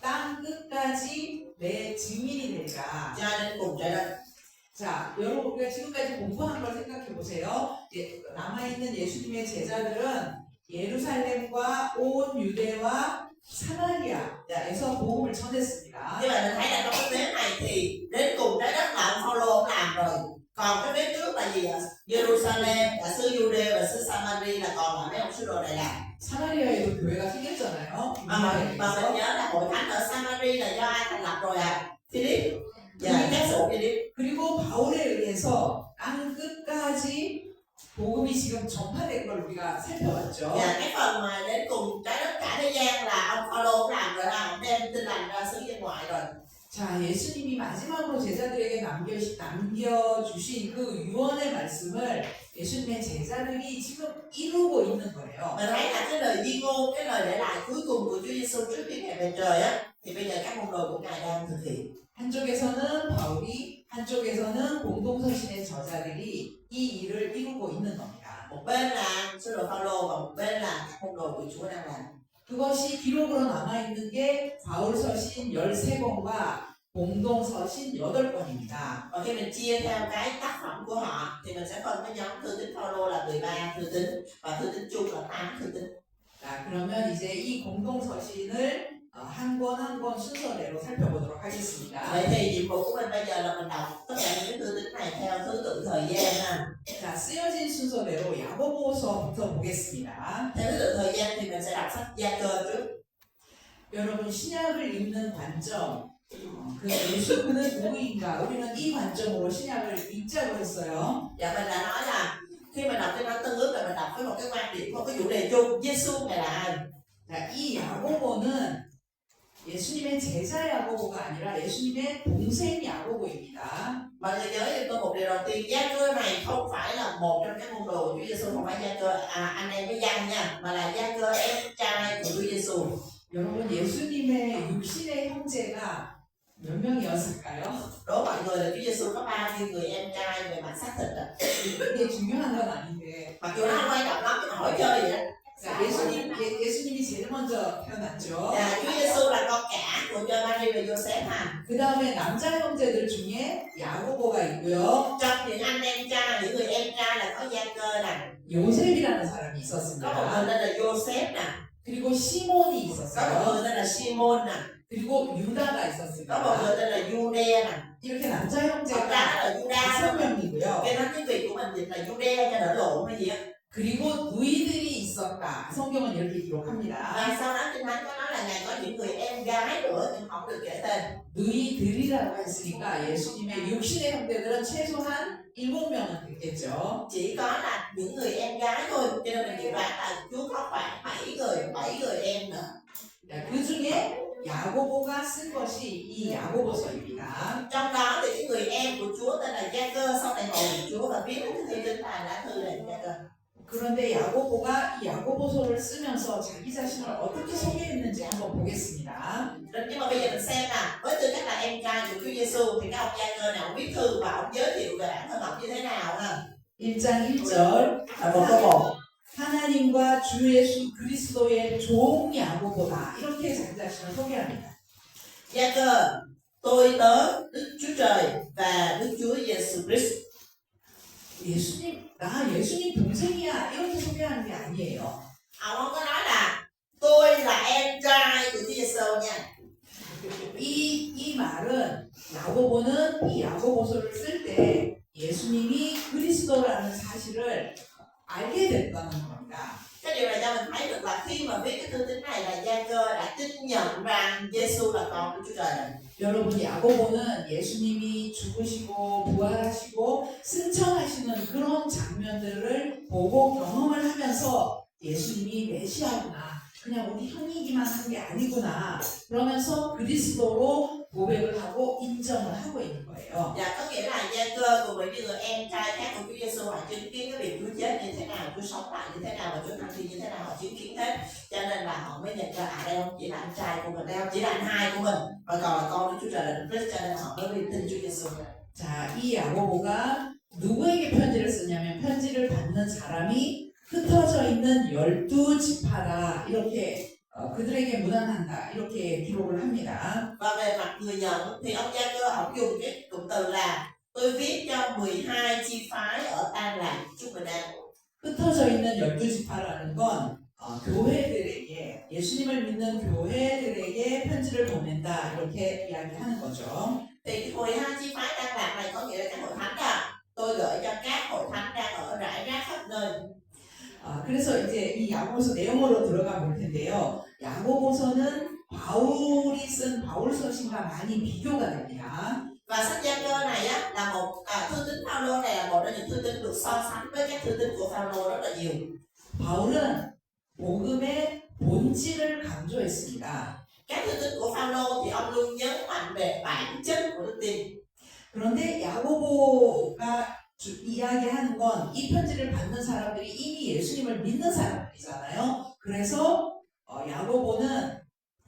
땅 끝까지 내 증인이 되리라. cho nên cùng trái đất. 자, 여러분 우리가 지금까지 공부한 걸 생각해 보세요. 남아있는 예수님의 제자들은 예루살렘과 온 유대와 사마리아에서 복음을 전했습니다. Như vậy mình thấy là trong cái vế này thì đến cùng trái đất là ông Phaolô làm rồi. Còn cái vế trước là gì ạ? Jerusalem, cả xứ Jude và xứ Samari là còn lại mấy ông sứ đồ này làm. 사마리아에도 교회가 생겼잖아요. Mà mình nhớ là hội thánh ở Samari là do ai thành lập rồi ạ? Philip. Dạ, các sự Philip. 그리고 바울에 의해서 땅 끝까지 복음이 지금 전파된 걸 우리가 살펴봤죠. Và cái phần mà đến cùng trái đất cả thế gian là ông Phaolô làm rồi, là ông đem tin lành ra xứ dân ngoại rồi. 자, 예수님이 마지막으로 제자들에게 남겨주신 그 유언의 말씀을 예수님의 제자들이 지금 이루고 있는 거예요. Mình thấy là cái lời di ngôn, cái lời để lại cuối cùng của Chúa Giêsu trước khi Ngài về trời á, thì bây giờ các môn đồ của Ngài đang thực hiện. 한쪽에서는 바울이, 한쪽에서는 공동서신의 저자들이 이 일을 이루고 있는 겁니다. Một bên là sứ đồ Phaolô và một bên là các môn đồ của Chúa đang làm. 그것이 기록으로 남아있는 게 바울서신 13권과 공동서신 8권입니다. Và khi mình chia theo cái tác phẩm của họ thì mình sẽ phân cái nhóm thư tín Phaolô là 13 thư tín và thư tín chung là 8 thư tín. 자, 그러면 이제 이 공동서신을 한 권 한 권 순서대로 살펴보도록 하겠습니다. Vậy thì nhiệm vụ của mình bây giờ là mình đọc tất cả những cái thư tín này theo thứ tự thời gian ha. 자, 쓰여진 순서대로 야고보서부터 보겠습니다. Theo thứ tự thời gian thì mình sẽ đọc sách Gia-cơ trước. 여러분 신약을 읽는 관점, 그 예수 그는 누구인가? 우리는 이 관점으로 신약을 읽자고 했어요. Dạ mình đã nói là khi mình đọc cái bản Tân Ước là mình đọc với một cái quan điểm, một cái chủ đề chung. Giêsu Ngài là ai? 자, 이 야고보는 예수님의 제자 야고보가 아니라 예수님의 동생 야고보입니다. Mọi người nhớ cho tôi một điều đầu tiên, Gia-cơ này không phải là một trong các môn đồ của Chúa Giêsu, không phải Gia-cơ anh em với Giăng nha, mà là Gia-cơ em trai của Chúa Giêsu. 여러분 예수님의 육신의 형제가 몇 명이었을까요? Đố mọi người là Chúa Giêsu có bao nhiêu người em trai về mặt xác thịt ạ? 이게 중요한 건 아닌데. Mặc dù nó không quan trọng lắm, nhưng mà hỏi chơi vậy đó. 자, 예수님이 제일 먼저 태어났죠. Dạ, Chúa Giêsu là con cả của cho Mary và Joseph ha. 그 다음에 남자 형제들 중에 야고보가 있고요. Trong những anh em trai, những người em trai là có Gia-cơ nè, 요셉이라는 사람이 có một 있었습니다. người tên là Joseph nè, 그리고 시몬이 có một 있었어요. người tên là Simon nè, 그리고 유다가 có một 있었습니다. người tên là Jude nè. 이렇게 남자 Thật ra 형제가 nó là Juda 다섯 đó. 명이고요. Cái nói tiếng Việt của mình dịch là Jude cho đỡ lộn hay gì á. 그리고 누이들이 있었다. 성경은 이렇게 기록합니다. Và sau đó Kinh Thánh có nói là Ngài có những người em gái nữa nhưng không được kể tên. 누이들이라고 했으니까 예수님의 육신의 형제들은 최소한 7명은 됐겠죠. Chỉ có là những người em gái thôi, cho nên mình dự đoán là Chúa có khoảng 7 người em nữa. 자, 그 중에 야고보가 쓴 것이 이 야고보서입니다. Trong đó thì cái người em của Chúa tên là Gia-cơ, sau này ngồi của Chúa và viết cái thư tín là lá thư này Gia-cơ. 그런데 야고보가 이 야고보서를 쓰면서 자기 자신을 어떻게 소개했는지 한번 보겠습니다. Nhưng mà bây giờ mình xem là với tư cách là em trai của Chúa Giêsu thì cái ông Gia-cơ này ông viết thư và ông giới thiệu về bản thân ông như thế nào ha? 1장 1절 Là một câu 1. 하나님과 주 예수 그리스도의 종 야고보다 이렇게 자기 자신을 소개합니다. Gia-cơ, tôi tớ Đức Chúa Trời và Đức Chúa Giêsu Christ. 예수님 동생이야 이렇게 소개하는 게 아니에요. Ông không có nói là tôi là em trai của Chúa Giêsu nha. 이 말은 야고보는 이 야고보서를 쓸 때 예수님이 그리스도라는 사실을 알게 됐다는 겁니다. Cái điều này cho mình thấy được là khi mà viết cái thư tín này là Gia-cơ đã tin nhận rằng Giê-xu là con của Chúa Trời này. 여러분 야고보는 예수님이 죽으시고 부활하시고 승천하시는 그런 장면들을 보고 경험을 하면서 예수님이 메시아구나, 그냥 우리 형이기만 한 게 아니구나 그러면서 그리스도로 고백을 하고 인정을 하고 있는 거예요. Dạ, có nghĩa là Gia-cơ cùng với những người em trai khác của Chúa Giê-xu họ chứng kiến cái việc Chúa chết như thế nào, Chúa sống lại như thế nào và Chúa thăng thiên như thế nào, họ chứng kiến hết. Cho nên là họ mới nhận ra đây không chỉ là anh trai của mình, đây không chỉ là anh hai của mình, mà còn là con của Chúa Trời là Đức Christ, cho nên họ mới tin Chúa Giê-xu. 자, 이 야고보가 누구에게 편지를 쓰냐면 편지를 받는 사람이 흩어져 있는 12지파다 이렇게 그들에게 문안한다 이렇게 기록을 합니다. Và về mặt người nhận thì ông Gia-cơ ông dùng cái cụm từ là tôi viết cho 12 chi phái ở An Lạc chúc bình an. 흩어져 있는 12지파라는 건 교회들에게, 예수님을 믿는 교회들에게 편지를 보낸다 이렇게 이야기하는 거죠. Thì 12 chi phái An Lạc này có nghĩa là các hội thánh à. Tôi gửi cho các hội thánh đang ở rải rác khắp nơi. 그래서 이제 이 야고보서 내용으로 들어가 볼 텐데요. 야고보서는 바울이 쓴 바울서신과 많이 비교가 됩니다. Và sách Gia-cơ này á là một thư tín Phaolô này là một trong những thư tín được so sánh với các thư tín của Phaolô rất là nhiều. 바울은 복음의 본질을 강조했습니다. Các thư tín của Phaolô thì ông luôn nhấn mạnh về bản chất của đức tin. 그런데 야고보가 이야기하는 건 이 편지를 받는 사람들이 이미 예수님을 믿는 사람들이잖아요. 그래서 야고보는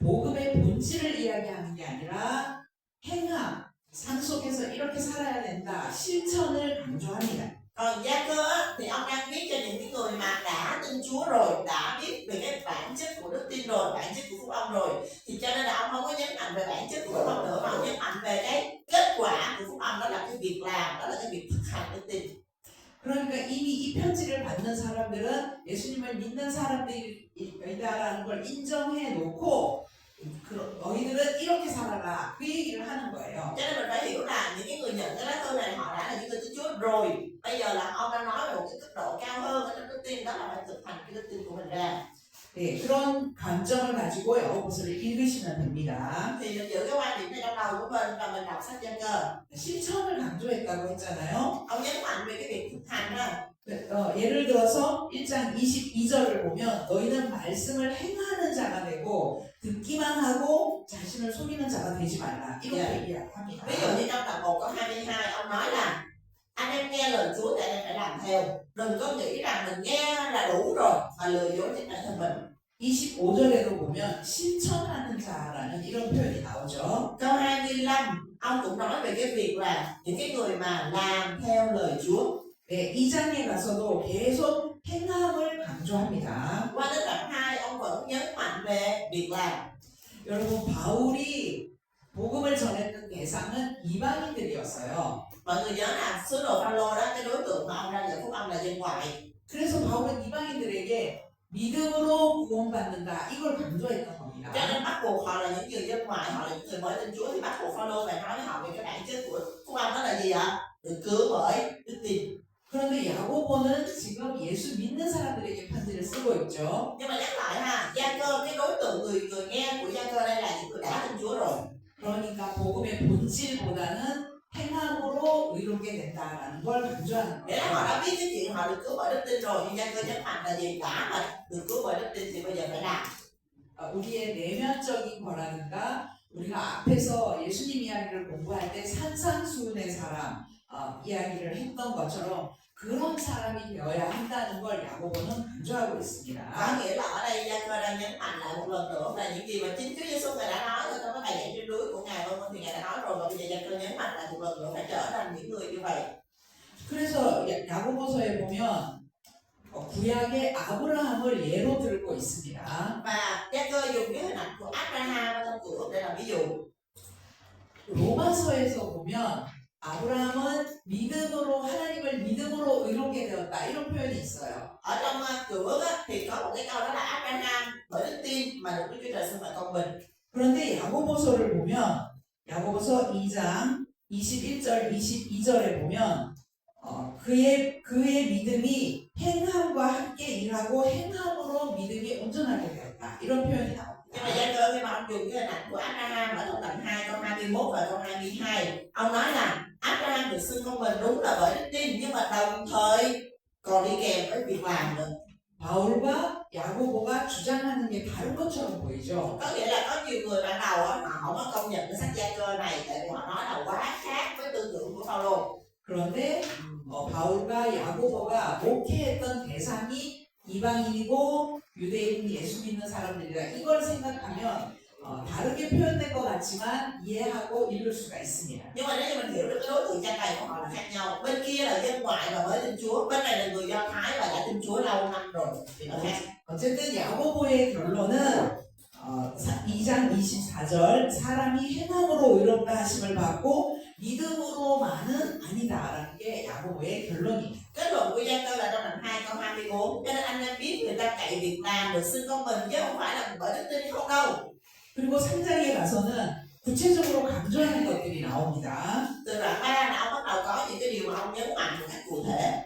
복음의 본질을 이야기하는 게 아니라 행함, 삶 속에서 이렇게 살아야 된다, 실천을 강조합니다. Còn Gia-cơ á, thì ông đang viết cho những người mà đã tin Chúa rồi, đã biết về cái bản chất của đức tin rồi, bản chất của phúc âm rồi, thì cho nên là ông không có nhấn mạnh về bản chất của phúc âm nữa, mà ông nhấn mạnh về cái kết quả của phúc âm, đó là cái việc làm, đó là cái việc thực hành đức tin. 그러니까 이미 이 편지를 받는 사람들은 예수님을 믿는 사람들이다라는 걸 인정해 놓고 너희들은 이렇게 살아라 그 얘기를 하는 거예요. Cho nên mình phải hiểu là những cái người nhận cái lá thư này họ đã là những người tin Chúa rồi. Bây giờ là ông đang nói về một cái cấp độ cao hơn ở trong đức tin, đó là phải thực hành cái đức tin của mình ra. 네, 그런 관점을 가지고 야고보서를 읽으시면 됩니다. Thì mình giữ cái quan điểm này trong đầu của mình và mình đọc sách Gia-cơ. 실천을 강조했다고 했잖아요. Ông nhấn mạnh về cái việc thực hành đó. 예를 들어서 1장 22절을 보면 너희는 말씀을 행하는 자가 되고 듣기만 하고 자신을 속이는 자가 되지 말라 이렇게 이야기합니다. Ví dụ như trong tập 1 câu 22 ông nói là anh em nghe lời Chúa thì anh em phải làm theo. Đừng có nghĩ rằng mình nghe là đủ rồi mà lừa dối chính bản thân mình. 25절에도 보면 실천하는 자라는 이런 표현이 나오죠. Câu 25 ông cũng nói về cái việc là những cái người mà làm theo lời Chúa. 네, 2장에 가서도 계속 행함을 강조합니다. Qua đến đoạn 2 ông vẫn nhấn mạnh về việc làm. 여러분 바울이 복음을 전했던 대상은 이방인들이었어요. Mọi người nhớ là sứ đồ Phaolô đó, cái đối tượng mà ông ra dẫn phúc âm là dân ngoại. 그래서 바울은 이방인들에게 믿음으로 구원받는다 이걸 강조했던 Cho 겁니다. nên bắt buộc họ là những người dân ngoại, họ là những người mới tin Chúa, thì bắt buộc Phaolô phải nói với họ về cái bản chất của phúc âm đó là gì ạ? Được cứu bởi đức tin. 그런데 야고보는 지금 예수 믿는 사람들에게 편지를 쓰고 있죠. Nhưng mà nhắc lại ha, Gia-cơ, cái đối tượng người nghe của Gia-cơ đây là những người đã tin Chúa rồi. 그러니까 복음의 본질보다는 행함으로 의롭게 된다라는 걸 강조하는 Để là họ 거예요. đã biết cái chuyện họ được cứu bởi đức tin rồi, nhưng Gia-cơ nhấn mạnh là gì? Đã mà được cứu bởi đức tin thì bây giờ phải làm. 우리의 내면적인 거라든가 우리가 앞에서 예수님 이야기를 공부할 때 산상수훈의 사람 이야기를 했던 것처럼 그런 사람이 되어야 한다는 걸 야고보는 강조하고 Có 있습니다. nghĩa là ở đây Gia-cơ đang nhấn mạnh lại một lần nữa là những gì mà chính Chúa Giêsu Ngài đã nói ở trong cái bài giảng trên núi của Ngài, vân vân, thì Ngài đã nói rồi, và bây giờ Gia-cơ nhấn mạnh lại một lần nữa phải trở thành những người như vậy. 그래서 야고보서에 보면 구약의 아브라함을 예로 들고 있습니다. Và Gia-cơ dùng cái hình ảnh của Abraham ở trong Cựu Ước để làm ví dụ. 로마서에서 보면 아브라함은 믿음으로 하나님을 믿음으로 의롭게 되었다 이런 표현이 있어요. Ở trong Cựu Ước á, thì có một cái câu đó là Abraham bởi đức tin mà được Đức Chúa Trời xưng là công bình. 그런데 야고보서를 보면 야고보서 2장 21절 22절에 보면 그의 믿음이 행함과 함께 일하고 행함으로 믿음이 온전하게 되었다. 이런 표현이 나옵니다. Nhưng mà Gia Cơ khi mà ông dùng cái hình ảnh của Abraham ở trong đoạn 2 câu 21 và câu 22, ông nói là Abraham được xưng công bình đúng là bởi đức tin, nhưng mà đồng thời còn đi kèm với việc làm nữa. 바울과 야고보가 주장하는 게 다른 것처럼 보이죠. Có nghĩa là có nhiều người ban đầu á, họ không có công nhận cái sách Gia Cơ này tại vì họ nói là quá khác với tư tưởng của Phaolô. 그런데 바울과 야고보가 목회했던 대상이 이방인이고 유대인 예수 믿는 사람들이라 이걸 생각하면 다르게 표현된 것 같지만 이해하고 읽을 수가 있습니다. Nhưng mà nếu như mình hiểu được cái đối tượng trang bày của họ là khác nhau, bên kia là dân ngoại và mới tin Chúa, bên này là người Do Thái và đã tin Chúa lâu năm rồi thì nó khác. 어쨌든 야고보의 결론은 2장 24절 사람이 행함으로 의롭다 하심을 받고 믿음으로만은 아니다라는 게 야고보의 결론입니다. Kết luận của Gia Cơ là trong đoạn 2 câu 24, cho nên anh em biết người ta cậy việc làm được xưng công bình chứ không phải là bởi đức tin không đâu. 그리고 3장에 가서는 구체적으로 강조하는 것들이 나옵니다. Từ đoạn 3 là ông bắt đầu có những cái điều mà ông nhấn mạnh một cách cụ thể.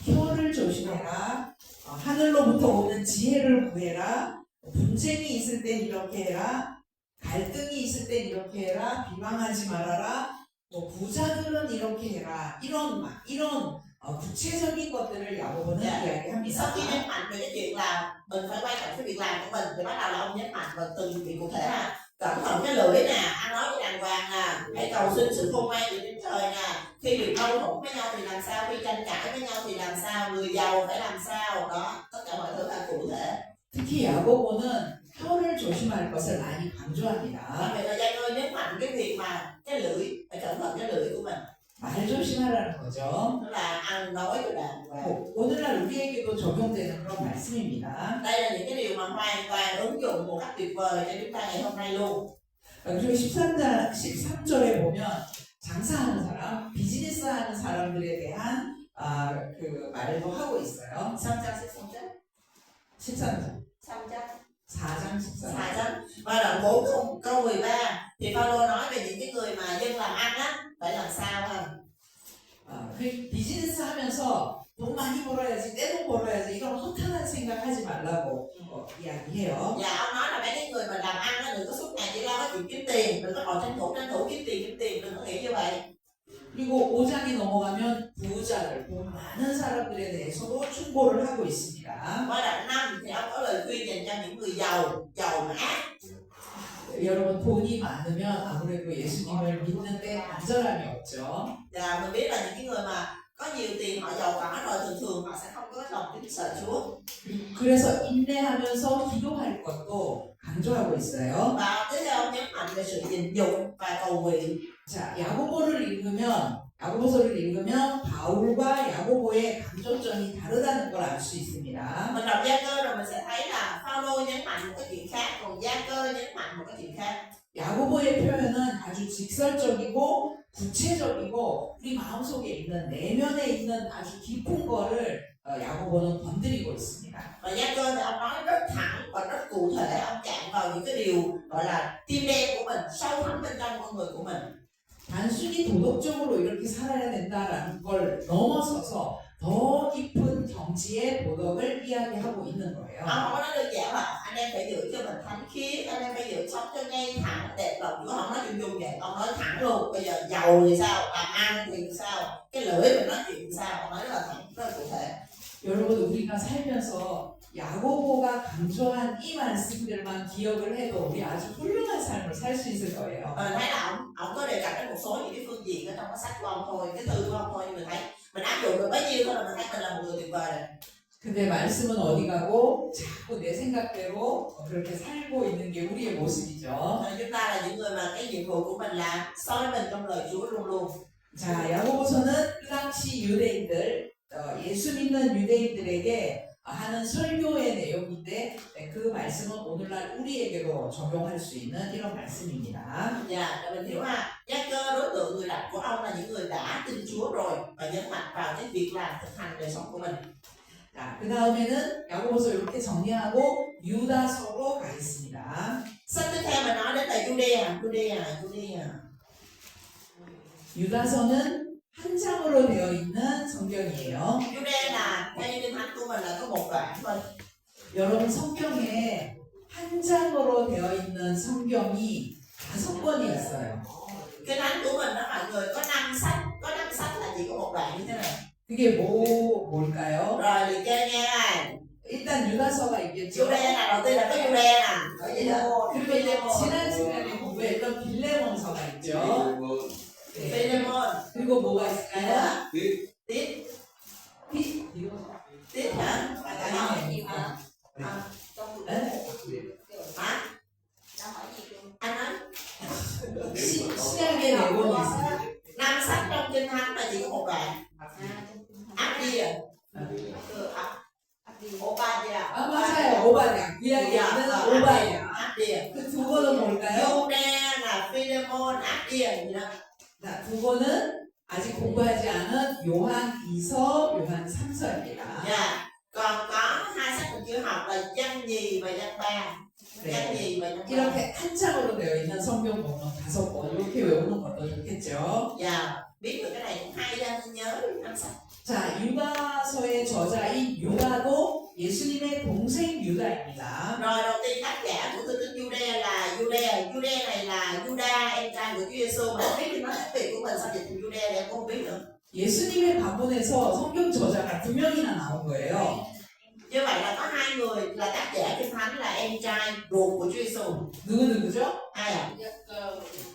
혀를 조심해라. 하늘로부터 오는 지혜를 구해라. 분쟁이 있을 땐 이렇게 해라. 갈등이 있을 땐 이렇게 해라. 비방하지 말아라. 부자들은 이렇게 해라. 이런 구체적인 것들을 야고보는 Sau 이야기합니다. khi nhấn mạnh về cái chuyện là mình phải quan trọng cái việc làm của mình thì bắt đầu là ông nhấn mạnh vào từng việc cụ thể là cẩn thận cái lưỡi nè, ăn nói với đàng hoàng nè, hãy cầu xin sự khôn ngoan từ trên trời nè, khi bị mâu thuẫn với nhau thì làm sao, khi tranh cãi với nhau thì làm sao, người giàu phải làm sao, đó tất cả mọi thứ là cụ thể. 특히 야고보는 혀를 조심할 것을 많이 강조합니다. Vậy là Gia Cơ nhấn mạnh cái việc mà cái lưỡi, phải cẩn thận cái lưỡi của mình, 말 조심하라는 거죠. tức là ăn nói với đàng hoàng. 오늘날 우리에게도 적용되는 그런 말씀입니다. Đây là những cái điều mà hoàn toàn ứng dụng một cách tuyệt vời cho chúng ta ngày hôm nay luôn. 그리고 13절에 보면 장사하는 사람, 비즈니스 하는 사람들에 대한 그 말도 하고 있어요. 13절. 4장 14절. Và đoạn 4 câu 13 thì Phaolô nói về những cái người mà dân làm ăn á phải làm sao ha. 그 비즈니스 하면서 돈 많이 벌어야지, 떼돈 벌어야지 이런 허탄한 생각하지 말라고 이야기해요. Dạ ông nói là mấy cái người mà làm ăn á đừng có suốt ngày chỉ lo cái chuyện kiếm tiền, đừng có ngồi tranh thủ kiếm tiền, đừng có nghĩ như vậy. 그리고 5장이 넘어가면 부자들, 돈 많은 사람들에 대해서도 충고를 하고 있습니다. Qua đoạn 5 thì ông có lời khuyên dành cho những người giàu mà ác. 여러분 돈이 많으면 아무래도 예수님을 믿는데 안전함이 없죠. Dạ mình biết là những cái người mà có nhiều tiền họ giàu có rồi thường họ sẽ không có lòng kính sợ Chúa. 그래서 인내하면서 기도할 것도 강조하고 있어요. Và tiếp theo ông nhấn mạnh về sự nhịn nhục và cầu nguyện. 자, 야고보서를 읽으면 바울과 야고보의 감정점이 다르다는 걸 알 수 있습니다. Mình đọc Gia Cơ rồi mình sẽ thấy là Phaolô nhấn mạnh một cái chuyện khác, còn Gia Cơ nhấn mạnh một cái chuyện khác. 야고보의 표현은 아주 직설적이고 구체적이고 우리 마음속에 있는 내면에 있는 아주 깊은 거를 야고보는 건드리고 있습니다. Và Gia Cơ thì ông nói rất thẳng và rất cụ thể, ông chạm vào những cái điều gọi là tim đen của mình, sâu thẳm bên trong con người của mình. 단순히 도덕적으로 이렇게 살아야 된다라는 걸 넘어서서 더 깊은 경지의 도덕을 이야기하고 있는 거예요. Ông không có nói đơn giản là anh em phải giữ cho mình thánh khiết, anh em phải giữ sống cho ngay thẳng đẹp lòng Chúa, không nói chung vậy, ông nói thẳng luôn. Bây giờ giàu thì sao, làm ăn thì sao, cái lưỡi mình nói chuyện thì sao, ông nói rất là thẳng, rất là cụ thể. 여러분 우리가 살면서 야고보가 강조한 이 말씀들만 기억을 해도 우리 아주 훌륭한 삶을 살 수 있을 거예요. Mình thấy là ông có đề cập đến một số những cái phương diện ở trong cái sách của ông thôi, cái thư của ông thôi, nhưng mình thấy mình áp dụng được bấy nhiêu thôi là mình thấy mình là một người tuyệt vời rồi. 근데 말씀은 어디 가고 자꾸 내 생각대로 그렇게 살고 있는 게 우리의 모습이죠. Chúng ta là những người mà cái nhiệm vụ của mình là soi mình trong lời Chúa luôn luôn. 자, 야고보서는 그 당시 유대인들, 예수 믿는 유대인들에게 하는 설교의 내용인데 그 말씀은 오늘날 우리에게도 적용할 수 있는 이런 말씀입니다. Dạ, mình hiểu ha. Gia Cơ đối tượng người đọc của ông là những người đã tin Chúa rồi và nhấn mạnh vào cái việc làm thực hành đời sống của mình. 자, 그 다음에는 야고보서 이렇게 정리하고 유다서로 가겠습니다. Sách tiếp theo mình nói đến là Judea. 유다서는 한 장으로 장으로 되어 있는 성경이에요. Jude là theo như kinh thánh của mình là có một đoạn thôi. 여러분 성경에 한 장으로 되어 있는 성경이 5권이 있어요. Kinh thánh của mình đó mọi người có 5 sách, có 5 sách là chỉ có một đoạn như thế này. 그게 뭘까요? Rồi liệt kê nghe này. 일단 유다서가 있겠죠. Jude là đầu tiên là có Jude nè, có gì đó. 그리고 이제 지난 시간에 공부했던 빌레몬서가 있죠. 네. Philemon, 그리고 뭐가 있을까요? Tít, Tít hả? Bạn đã nói 아니에요. hả? 네? Hả? Anh nói 신약의 4권이 있어요. 5 sách trong kinh thánh mà chỉ có một đoạn. Abdia, Obadiah, 아 맞아요. 오바댜. 구약에 있는 오바댜. Abdia. 그 두 권은 뭘까요? Jude là Philemon, Abdia gì đó. 자, 두 권은 아직 공부하지 않은 요한 2서, 요한 3서입니다. Dạ. Còn có 2 sách mình chưa học là Danh Nhì và Danh Ba. Danh Nhì và Danh Ba. 이렇게 한 장으로 되어 있는 성경 본문 5권 이렇게 외우는 것도 좋겠죠. Dạ. Biết được cái này cũng hay ra nên nhớ 5 sách. 자, 유다서의 저자인 유다도 예수님의 동생 유다입니다. Rồi đầu tiên tác giả của thư tín Jude là Jude. Jude này là Juda, em trai của Chúa Giêsu. Mà biết thì nói tiếng Việt của mình sao dịch thành Jude thì em cũng không biết nữa. 예수님의 반문에서 성경 저자가 2명이나 나온 거예요. Như vậy là có 2 người là tác giả kinh thánh là em trai ruột của Chúa Giêsu. 누구죠? Ai ạ?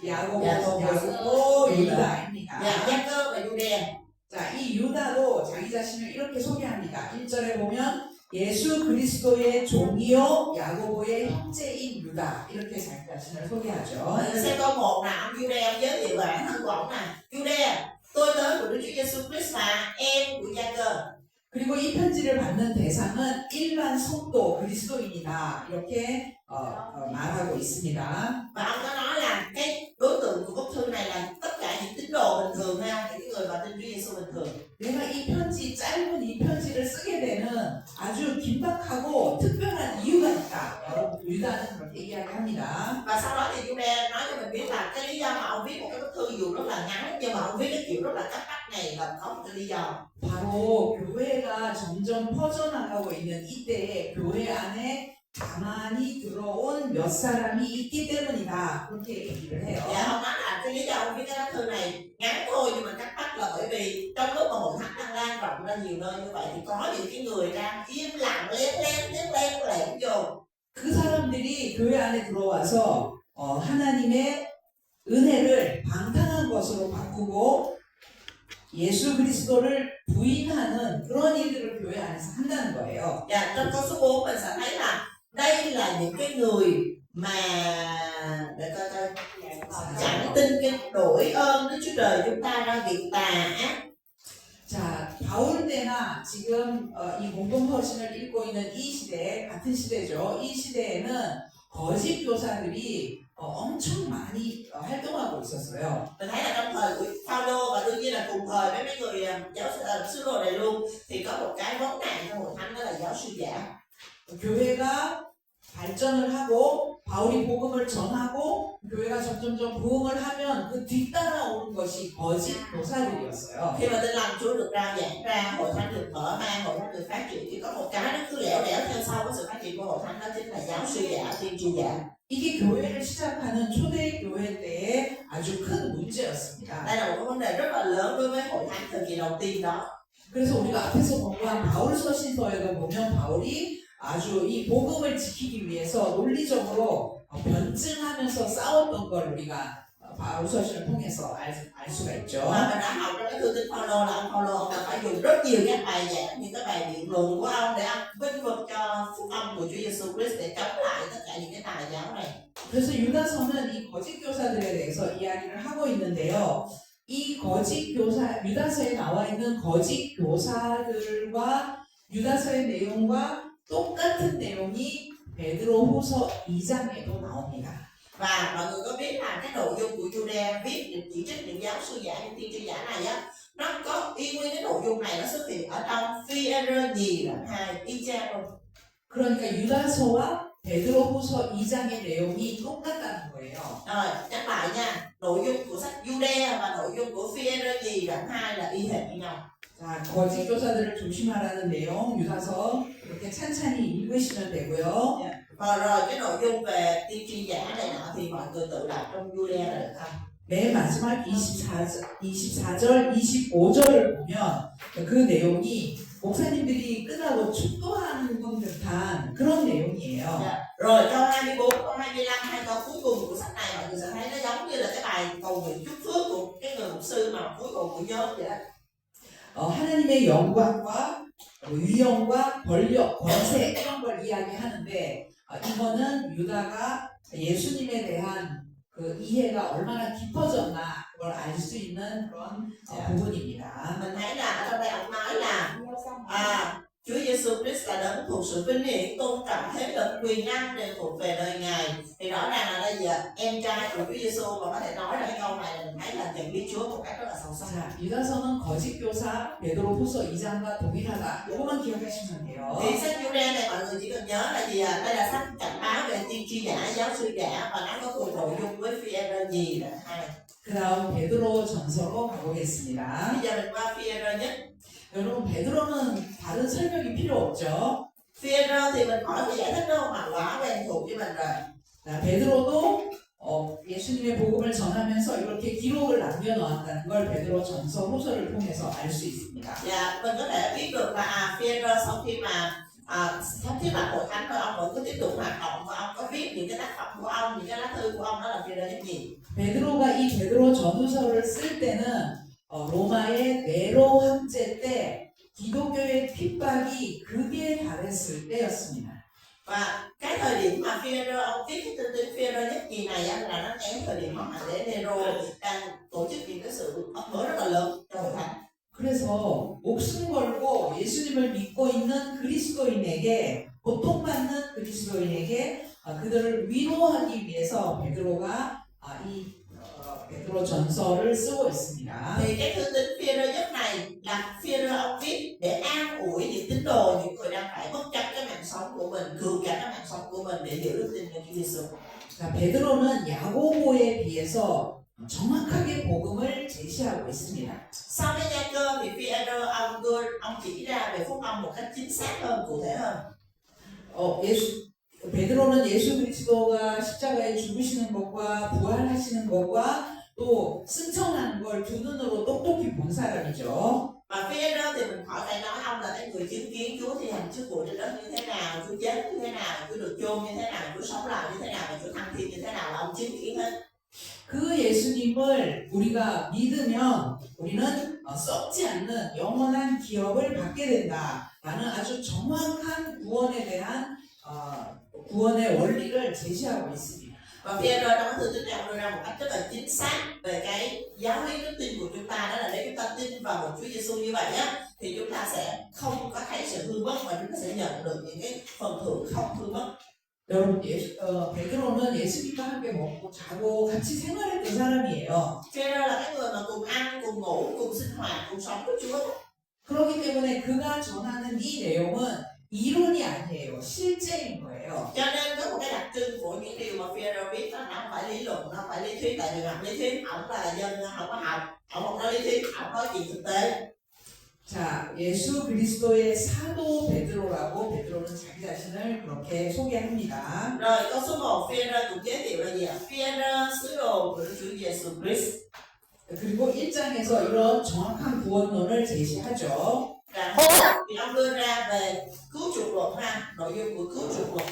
야고보, 야고보, 유다입니다. Dạ, Gia-cơ và Jude. 자, 이 유다도 자기 자신을 이렇게 소개합니다. 1절에 보면 예수 그리스도의 종이요 야고보의 형제인 유다 이렇게 자기 자신을 소개하죠. Xem câu 1 nào, ông Jude ông giới thiệu về bản thân của ông nè. Jude, tôi tới của Đức Chúa Giêsu Christ là em của Gia-cơ. 그리고 이 편지를 받는 대상은 일반 성도 그리스도인이다 이렇게 말하고 있습니다. Và ông có nói là cái đối tượng của bức thư này là tất cả những tín đồ bình thường hay không? Những người mà tin Chúa Giêsu bình thường. 내가 이 편지 짧은 이 편지를 쓰게 되는 아주 긴박하고 특별한 이유가 있다. 여러분 유다는 그렇게 이야기합니다. Và sau đó thì Jude nói cho mình biết là cái lý do mà ông viết một cái bức thư dù rất là ngắn nhưng mà ông viết cái kiểu rất là cấp bách này là có một cái lý do. 바로 교회가 점점 퍼져나가고 있는 이때에 교회 안에 가만히 들어온 몇 사람이 있기 때문이다. 그렇게 얘기를 해요. Dạ ông nói là cái lý do ông viết cái lá thư này ngắn thôi nhưng mà cấp bách là bởi vì trong lúc mà hội thánh đang lan rộng ra nhiều nơi như vậy thì có những cái người đang im lặng lén vô. 그 사람들이 교회 안에 들어와서 하나님의 은혜를 방탕한 것으로 바꾸고 예수 그리스도를 부인하는 그런 일들을 교회 안에서 한다는 거예요. Dạ trong câu số 4 mình sẽ thấy là đây là những cái người mà để coi chẳng tin cái đổi ơn Đức Chúa Trời chúng ta ra việc tà ác. 자, 바울 때나 지금 이 공동서신을 읽고 있는 이 시대, 같은 시대죠. 이 시대에는 거짓 교사들이 엄청 많이 활동하고 있었어요. Mình thấy là trong thời của Phaolô và đương nhiên là cùng thời với mấy người giáo sứ đồ này luôn thì có một cái vấn nạn trong hội thánh đó là giáo sư giả. 교회가 발전을 하고 바울이 복음을 전하고 교회가 점점점 부흥을 하면 그 뒤따라오는 것이 거짓 교사들이었어요. Khi mà tin lành Chúa được rao giảng ra, hội thánh được mở mang, hội thánh được phát triển thì có một cái nó cứ lẻo đẻo theo sau cái sự phát triển của hội thánh đó chính là giáo sư giả, tiên tri giả. 이게 교회를 시작하는 초대 교회 때의 아주 큰 문제였습니다. Đây là một cái vấn đề rất là lớn đối với hội thánh thời kỳ đầu tiên đó. 그래서 우리가 앞에서 공부한 바울서신서에도 보면 바울이 아주 이 복음을 지키기 위해서 논리적으로 변증하면서 싸웠던 걸 우리가 바울서신을 통해서 알 수가 있죠. Mà mình đã học trong cái thư tín Phaolô là ông Phaolô ông đã phải dùng rất nhiều các bài giảng, những cái bài biện luận của ông để ông vinh vực cho phúc âm của Chúa Giêsu Christ để chống lại tất cả những cái tà giáo này. 그래서 유다서는 이 거짓 교사들에 대해서 이야기를 하고 있는데요. 이 거짓 교사 유다서에 나와 있는 거짓 교사들과 유다서의 내용과 똑같은 내용이 베드로후서 2장에도 나옵니다. Và mọi người có biết là cái nội dung của Jude viết những chỉ trích những giáo sư giả, những tiên tri giả này á, nó có y nguyên cái nội dung này nó xuất hiện ở trong Phi-e-rơ nhì đoạn 2 y chang luôn. 그러니까 유다서와 베드로후서 2장의 내용이 똑같다는 거예요. Rồi, nhắc lại nha, nội dung của sách Jude và nội dung của Phi-e-rơ nhì đoạn 2 là y hệt như nhau. 자, 거짓 교사들을 조심하라는 내용 유다서 이렇게 찬찬히 읽으시면 되고요. Và rồi cái nội dung về tiên tri giả này nọ thì mọi người tự đọc trong Julia là được không? 맨 마지막 24절, 25절을 보면 그 내용이 목사님들이 끝나고 축도하는 듯한 그런 내용이에요. Rồi câu 24, câu 25, hai câu cuối cùng của sách này mọi người sẽ thấy nó giống như là cái bài cầu nguyện chúc phước của cái người mục sư mà cuối cùng của nhóm vậy đó. 하나님의 영광과 위엄과 권력, 권세 이런 걸 이야기하는데 이거는 유다가 예수님에 대한 그 이해가 얼마나 깊어졌나 그걸 알 수 있는 그런 부분입니다. Mình thấy là ở trong đây ông nói là Chúa Giêsu Christ là đấng thuộc sự vinh hiển, tôn trọng, thế lực, quyền năng đều thuộc về đời Ngài. Thì rõ ràng là đây giờ em trai của Chúa Giêsu và có thể nói là cái câu này là mình thấy là nhận biết Chúa một cách rất là sâu sắc. 자, 유다서는 거짓 교사 베드로후서 2장과 동일하다. 이거만 기억하시면 돼요. Thì sách Giô-đa này mọi người chỉ cần nhớ là gì ạ? Đây là sách cảnh báo về tiên tri giả, giáo sư giả và nó có cùng nội dung với Phi-e-rơ nhì đoạn 2. 그다음 베드로 전서로 가보겠습니다. Bây giờ mình qua Phi-e-rơ nhất. 여러분 베드로는 다른 설명이 필요 없죠. Phi-e-rơ thì mình hỏi cái giải thích đâu mà quá quen thuộc với mình rồi. 자, 베드로도 예수님의 복음을 전하면서 이렇게 기록을 남겨놓았다는 걸 베드로 전서 후서를 통해서 알 수 있습니다. Dạ, mình có thể biết được là Phi-e-rơ sau khi mà trong thiết bản hội thánh rồi ông vẫn cứ tiếp tục hoạt động và ông có viết những cái tác phẩm của ông, những cái lá thư của ông đó là Phi-e-rơ nhất nhì. 베드로가 이 베드로 전후서를 쓸 때는 로마의 네로 황제 때 기독교의 핍박이 극에 달했을 때였습니다. Và cái thời điểm mà Phi-e-rơ ông viết cái tin Phi-e-rơ nhất kỳ này á, là nó cái thời điểm mà hoàng đế Nero đang tổ chức những cái sự ấp mở rất là lớn trong hội thánh. 그래서 목숨 걸고 예수님을 믿고 있는 그리스도인에게 고통받는 그리스도인에게 그들을 위로하기 위해서 베드로가 이 베드로 전서를 쓰고 있습니다. Thì cái thư tín Phi-e-rơ nhất này là Phi-e-rơ ông viết để an ủi những tín đồ, những người đang phải bất chấp cái mạng sống của mình, cược cả cái mạng sống của mình để hiểu đức tin của Chúa Giêsu. 자, 베드로는 야고보에 비해서 정확하게 복음을 제시하고 있습니다. So với Gia Cơ thì Phi-e-rơ ông chỉ ra về phúc âm một cách chính xác hơn, cụ thể hơn. 베드로는 예수 그리스도가 십자가에 죽으시는 것과 부활하시는 것과 또 승천하는 걸 두 눈으로 똑똑히 본 사람이죠. Và Phi-e-rơ thì mình khỏi phải nói ông là cái người chứng kiến Chúa thi hành chức vụ trên đất như thế nào, Chúa chết như thế nào, Chúa được chôn như thế nào, Chúa sống lại như thế nào và Chúa thăng thiên như thế nào là ông chứng kiến hết. 그 예수님을 우리가 믿으면 우리는 썩지 않는 영원한 기업을 받게 된다라는 아주 정확한 구원에 대한 구원의 원리를 제시하고 있습니다. Và Phi-e-rơ trong cái thư tín này ông đưa ra một cách rất là chính xác về cái giáo lý đức tin của chúng ta, đó là nếu chúng ta tin vào một Chúa Giêsu như vậy á thì chúng ta sẽ không có thấy sự hư mất mà chúng ta sẽ nhận được những cái phần thưởng không hư mất. 여러분, 베드로는 예수님과 함께 먹고 자고 같이 생활했던 사람이에요. Phi-e-rơ là cái người mà cùng ăn, cùng ngủ, cùng sinh hoạt, cùng sống với Chúa. 그렇기 때문에 그가 전하는 이 내용은 이론이 아니에요. 실제인 거예요. Cho nên có một cái đặc trưng của những điều mà Phi-e-rơ viết đó, nó không phải lý luận, nó không phải lý thuyết, tại vì học lý thuyết ổng là dân không có học, ổng không nói lý thuyết, ổng nói chuyện thực tế. 자, 예수 그리스도의 사도 베드로라고 베드로는 자기 자신을 그렇게 소개합니다. Rồi câu số 1 Phi-e-rơ cũng giới thiệu là gì ạ? Phi-e-rơ sứ đồ của Chúa Giêsu Christ. 그리고 1장에서 이런 정확한 구원론을 제시하죠. Thì ông đưa ra về cứu chuộc luật ha, nội dung của cứu chuộc luật.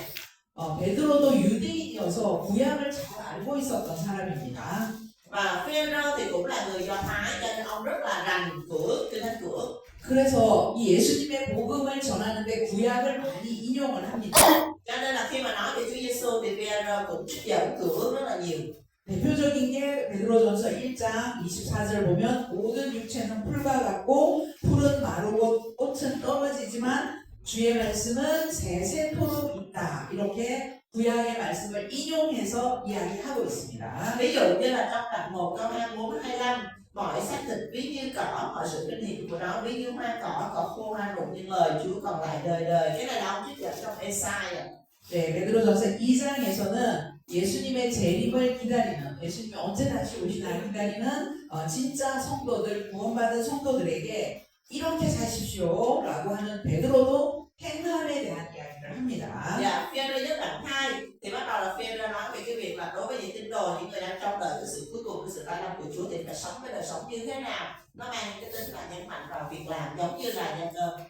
베드로도 유대인이어서 구약을 잘 알고 있었던 사람입니다. Và Phi-e-rơ thì cũng là người Do Thái, cho nên ông rất là rành của kinh thánh của Ước. 그래서 이 예수님의 복음을 전하는데 구약을 많이 인용을 합니다. Cho nên là khi mà nói về Chúa Giêsu thì Phi-e-rơ cũng trích dẫn của Ước rất là nhiều. 대표적인 게 베드로전서 1장 24절 보면 모든 육체는 풀과 같고 풀은 마르고 꽃은 떨어지지만 주의 말씀은 세세토록 있다. 이렇게 구약의 말씀을 인용해서 이야기하고 있습니다. Ví dụ như là trong đoạn 1 câu 24-25, mọi xác thịt ví như cỏ, mọi sự kinh nghiệm của nó ví như hoa cỏ khô hoa rụng nhưng lời Chúa còn lại đời đời. Cái này là ông trích dẫn trong Ê-sai. 네, 베드로전서 2장에서는 예수님의 재림을 기다리는 예수님이 언제 다시 오시나 기다리는 진짜 성도들, 구원받은 성도들에게 이렇게 사십시오 라고 하는 베드로도 행함에 대한 이야기를 합니다. Dạ, Phi-e-rơ nhất đoạn 2 thì bắt đầu là Phi-e-rơ nói về cái việc là đối với những tín đồ, những người đang trong đợi cái sự cuối cùng, cái sự tái lâm của Chúa thì phải sống cái đời sống như thế nào? Nó mang cái tính là nhấn mạnh vào việc làm giống như là nhân cơm.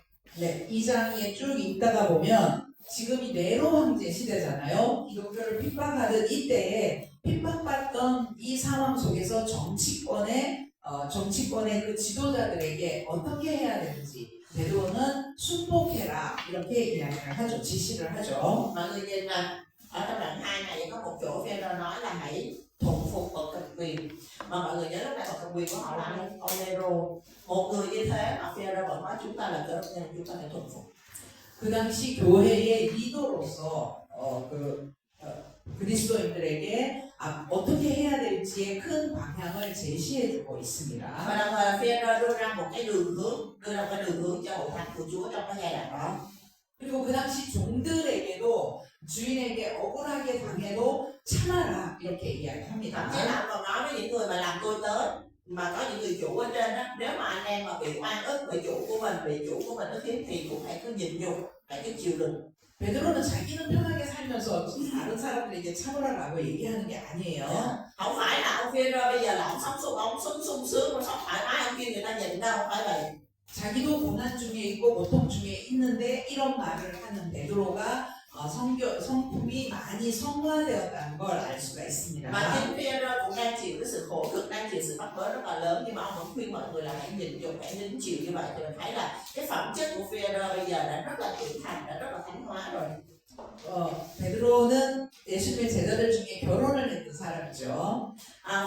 네, 이 장에 쭉 읽다가 보면 지금이 네로 황제 시대잖아요. 기독교를 핍박하던 이때에 핍박받던 이 상황 속에서 정치권의 그 지도자들에게 어떻게 해야 되는지 베드로는 순복해라 이렇게 이야기를 하죠. 지시를 하죠. Mọi người nhìn nè, ở trong đoạn 2 này có một chỗ Phi-e-rơ nói là hãy thuận phục bậc cầm quyền. Mà mọi người nhớ lúc này bậc cầm quyền của họ là ông Nero. Một người như thế mà Phi-e-rơ vẫn nói chúng ta là cơ đốc nhân, chúng ta phải thuận phục. 그 당시 교회의 리더로서 그리스도인들에게 어떻게 해야 될지의 큰 방향을 제시해주고 있습니다. Và đồng thời là Phi-e-rơ đưa ra một cái đường hướng cho hội thánh của Chúa trong cái giai đoạn đó. 그리고 그 당시 종들에게도 주인에게 억울하게 당해도 참아라 이렇게 Thậm chí 이야기합니다. là ông còn nói với những người mà làm tôi tớ, mà có những người chủ ở trên đó, nếu mà anh em mà bị oan ức, bị chủ của mình ức hiếp thì cũng hãy cứ nhịn nhục, hãy cứ chịu đựng. 베드로는 자기는 편하게 살면서 다른 사람들에게 참으라라고 얘기하는 게 아니에요. Không phải là ông Phi-e-rơ bây giờ là ông sống sung sướng, ông sống thoải mái, ông kêu người ta nhịn đâu, không phải vậy. 자기도 고난 중에 있고 고통 중에 있는데 이런 말을 하는 베드로가 성품이 많이 성화되었다는 걸 알 수가 있습니다. Mà chính Phi-e-rơ cũng đang chịu cái sự khổ cực, đang chịu sự bắt bớ rất là lớn, nhưng mà ông vẫn khuyên mọi người là hãy nhịn nhục, hãy nín chịu như vậy. Thì mình thấy là cái phẩm chất của Phi-e-rơ bây giờ đã rất là trưởng thành, đã rất là thánh hóa rồi. 베드로는 예수님의 제자들 중에 결혼을 했던 사람이죠.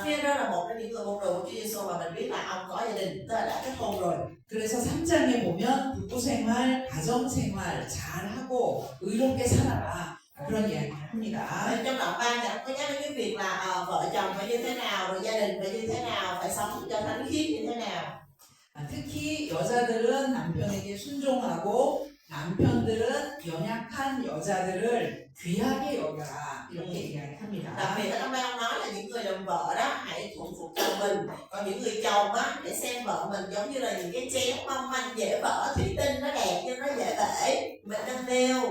Phi-e-rơ là một trong những người môn đồ của Chúa Giêsu mà mình biết là ông có gia đình, tức là đã kết hôn rồi. 그래서 3장에 보면 부부생활, 가정생활 잘하고 의롭게 살아라 그런 이야기를 합니다. Trong đoạn 3 thì ông có nhắc đến cái việc là vợ chồng phải như thế nào, rồi gia đình phải như thế nào, phải sống cho thánh khiết như thế nào. 특히 여자들은 남편에게 순종하고 남편들은 연약한 여자들을 귀하게 여겨라 이렇게 Đặc 이야기합니다. biệt là trong đây ông nói là những người làm vợ đó hãy thuận phục chồng mình, còn những người chồng á để xem vợ mình giống như là những cái chén mong manh dễ vỡ, thủy tinh nó đẹp nhưng nó dễ bể, mình nâng niu.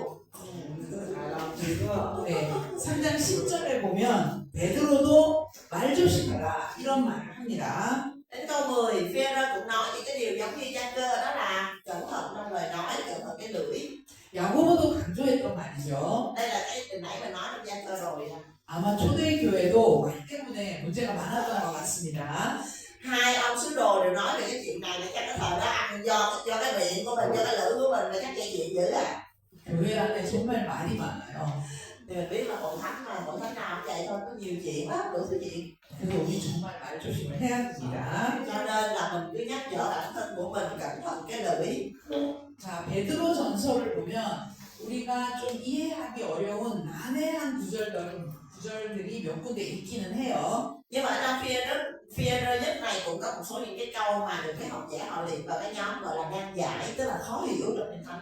네, 3장 10절에 보면 베드로도 말 조심하라 이런 말을 합니다. Đến câu 10, Phi-e-rơ cũng nói những cái điều giống như Gia-cơ, đó là cẩn thận trong lời nói, cẩn thận cái lưỡi. 야고보도 강조했던 말이죠. Đây là cái từ nãy mình nói trong Gia-cơ rồi. 아마 초대교회도 말 때문에 문제가 많았던 것 같습니다. Hai ông sứ đồ đều nói về cái chuyện này là chắc cái thời đó ăn do cái miệng của mình, do cái lưỡi của mình là chắc gây chuyện dữ à. 교회 안에 정말 말이 많아요. Thì mình biết là hội thánh nào cũng vậy thôi, có nhiều chuyện lắm, đủ thứ chuyện. 그래서 우리 정말 말 조심을 해야 됩니다. Cho nên là mình cứ nhắc nhở bản thân của mình cẩn thận cái lưỡi. 자, 베드로 전서를 보면 우리가 좀 이해하기 어려운 난해한 구절들이 몇 군데 있기는 해요. Nhưng mà ở trong Phi-e-rơ nhất này cũng có một số những cái câu mà được cái học giả họ liệt vào cái nhóm gọi là nan giải, tức là khó hiểu được nên thôi.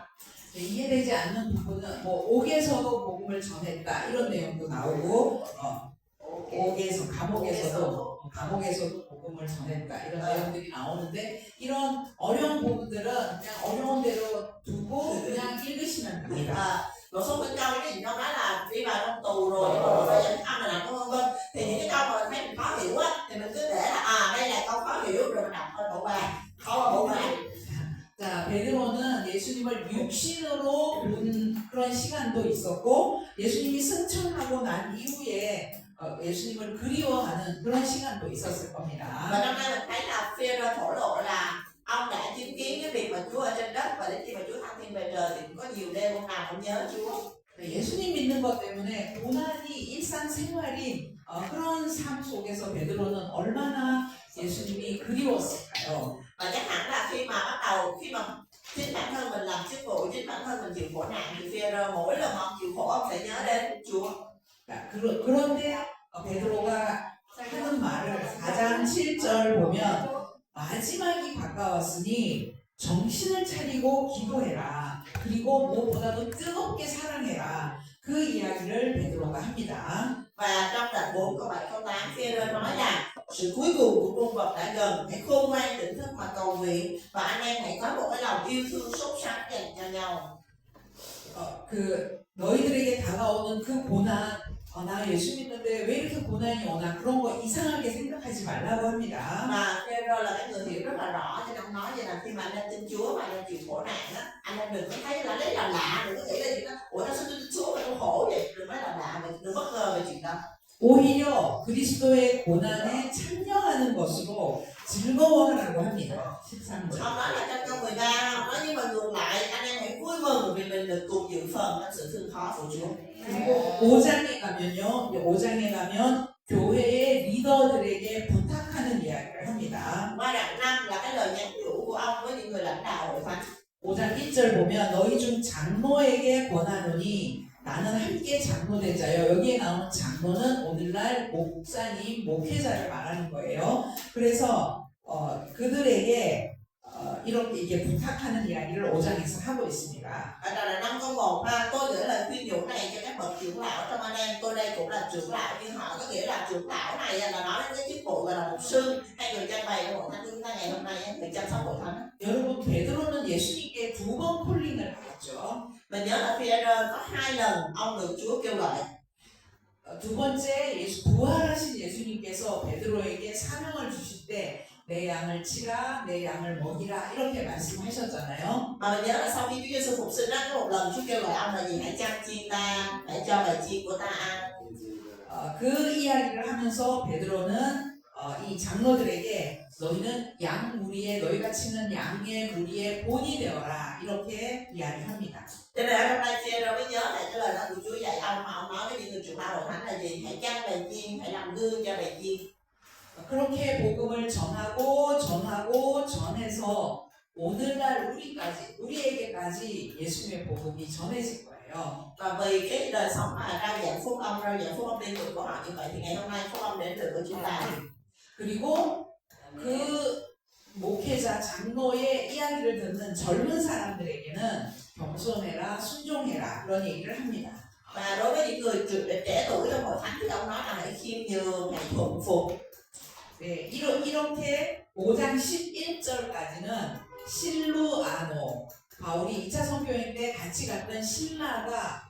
네, 이해되지 않는 부분은 뭐 옥에서도 복음을 전했다 이런 내용도 나오고 감옥에서도 복음을 전했다 이런 내용들이 나오는데 이런 어려운 부분들은 그냥 어려운 대로 두고 그냥 읽으시면 됩니다. Một số cái câu cái gì nó nói là đi vào trong tù rồi rồi dẫn âm là làm vân vân, thì những cái câu mà mình thấy mình khó hiểu á thì mình cứ để là đây là câu khó hiểu rồi mình đọc thôi bộ bài khó bộ bài. 자, 베드로는 예수님을 육신으로 본 그런 시간도 있었고 예수님이 승천하고 난 이후에 예수님을 그리워하는 그런 시간도 있었을 Và 겁니다. năm nay mình thấy là Phi-e-rơ thổ lộ là ông đã chứng kiến cái việc mà Chúa ở trên đất, và đến khi mà Chúa thăng thiên về trời thì cũng có nhiều đêm ông nào cũng nhớ Chúa. 예수님 믿는 것 때문에 고난이 일상생활인 그런 삶 속에서 베드로는 얼마나 예수님이 그리웠을까요? Và chắc hẳn là khi mà chính bản thân mình làm chức vụ, chính bản thân mình chịu khổ nạn thì Phi-e-rơ mỗi lần ông chịu khổ ông sẽ nhớ đến Chúa. 그런데 베드로가 하는 말을 4장 7절 보면 마지막이 가까웠으니 정신을 차리고 기도해라. 그리고 무엇보다도 뜨겁게 사랑해라. 그 이야기를 베드로가 합니다. Và trong đoạn 4 câu 7 câu 8 Phêrô nói là sự cuối cùng của cung vật đã gần, hãy khôn ngoan tỉnh thức mà cầu nguyện và anh em hãy có một cái lòng yêu thương sốt sắng dành cho nhau. 너희들에게 다가오는 그 고난, 나 예수 믿는데 왜 이렇게 고난이 오나 그런 거 이상하게 생각하지 말라고 합니다. Mà Phêrô là cái người hiểu rất là rõ cho nên ông nói vậy là khi mà anh em tin Chúa và anh em chịu khổ nạn á, anh em đừng có thấy là lấy làm lạ, đừng có nghĩ là gì đó, ủa nó sao tin Chúa mà nó khổ vậy, đừng nói làm lạ, đừng bất ngờ về chuyện đó. 오히려 그리스도의 고난에 참여하는 것으로 즐거워하라고 합니다. 13절. Ông nói là trong câu 13, ông nói nhưng mà ngược lại anh em hãy vui mừng vì mình được cùng dự phần trong sự thương khó của Chúa. 그리고 5장에 가면요, 5장에 가면 교회의 리더들에게 부탁하는 이야기를 합니다. Qua đoạn 5 là cái lời nhắn nhủ của ông với những người lãnh đạo hội thánh. 5장 1절 보면 너희 중 장로에게 권하노니 나는 함께 장로되자요. 여기에 나오는 장로는 오늘날 목사님, 목회자를 말하는 거예요. 그래서 그들에게 이렇게 이게 부탁하는 이야기를 5장에서 하고 있습니다. Ở đoạn là 5 câu 1 ha, tôi gửi lời khuyên nhủ này cho các bậc trưởng lão trong anh em, tôi đây cũng là trưởng lão, nhưng họ có nghĩa là trưởng lão này là nói đến cái chức vụ gọi là mục sư hay người trang bày của hội thánh chúng ta ngày hôm nay, người chăm sóc hội thánh. 여러분 베드로는 예수님께 2번 콜링을 받았죠. Mình nhớ là Phi-e-rơ có 2 lần ông được Chúa kêu gọi. 두 번째 부활하신 예수님께서 베드로에게 사명을 주실 때 내 양을 치라, 내 양을 먹이라 이렇게 말씀하셨잖아요. Mà mình nhớ là sau khi Chúa Giêsu phục sinh á, có một lần Chúa kêu gọi ông là gì? Hãy chăm chiên ta, hãy cho bầy chiên của ta ăn. 그 이야기를 하면서 베드로는 이 장로들에게 너희는 양 무리에 너희가 치는 양의 무리의 본이 되어라 이렇게 이야기합니다. Cho nên ở trong đây Phi-e-rơ mới nhớ lại cái lời nói của Chúa dạy ông mà ông nói với những người trưởng lão hội thánh là gì? Hãy chăm bầy chiên, hãy làm gương cho bầy chiên. 그렇게 복음을 전하고 전해서 오늘날 우리에게까지 예수님의 복음이 전해질 거예요. Và vì cái đời sống mà rao giảng phúc âm liên tục của họ như vậy thì ngày hôm nay phúc âm đến được với chúng ta. 그리고 그 목회자 장로의 이야기를 듣는 젊은 사람들에게는 겸손해라, 순종해라 그런 얘기를 합니다. Và đối với những người trẻ tuổi trong hội thánh thì ông nói là hãy khiêm nhường, hãy thuận phục. 네, 이렇게 5장 11절까지는 실루아노 바울이 2차 선교행 때 같이 갔던 신라가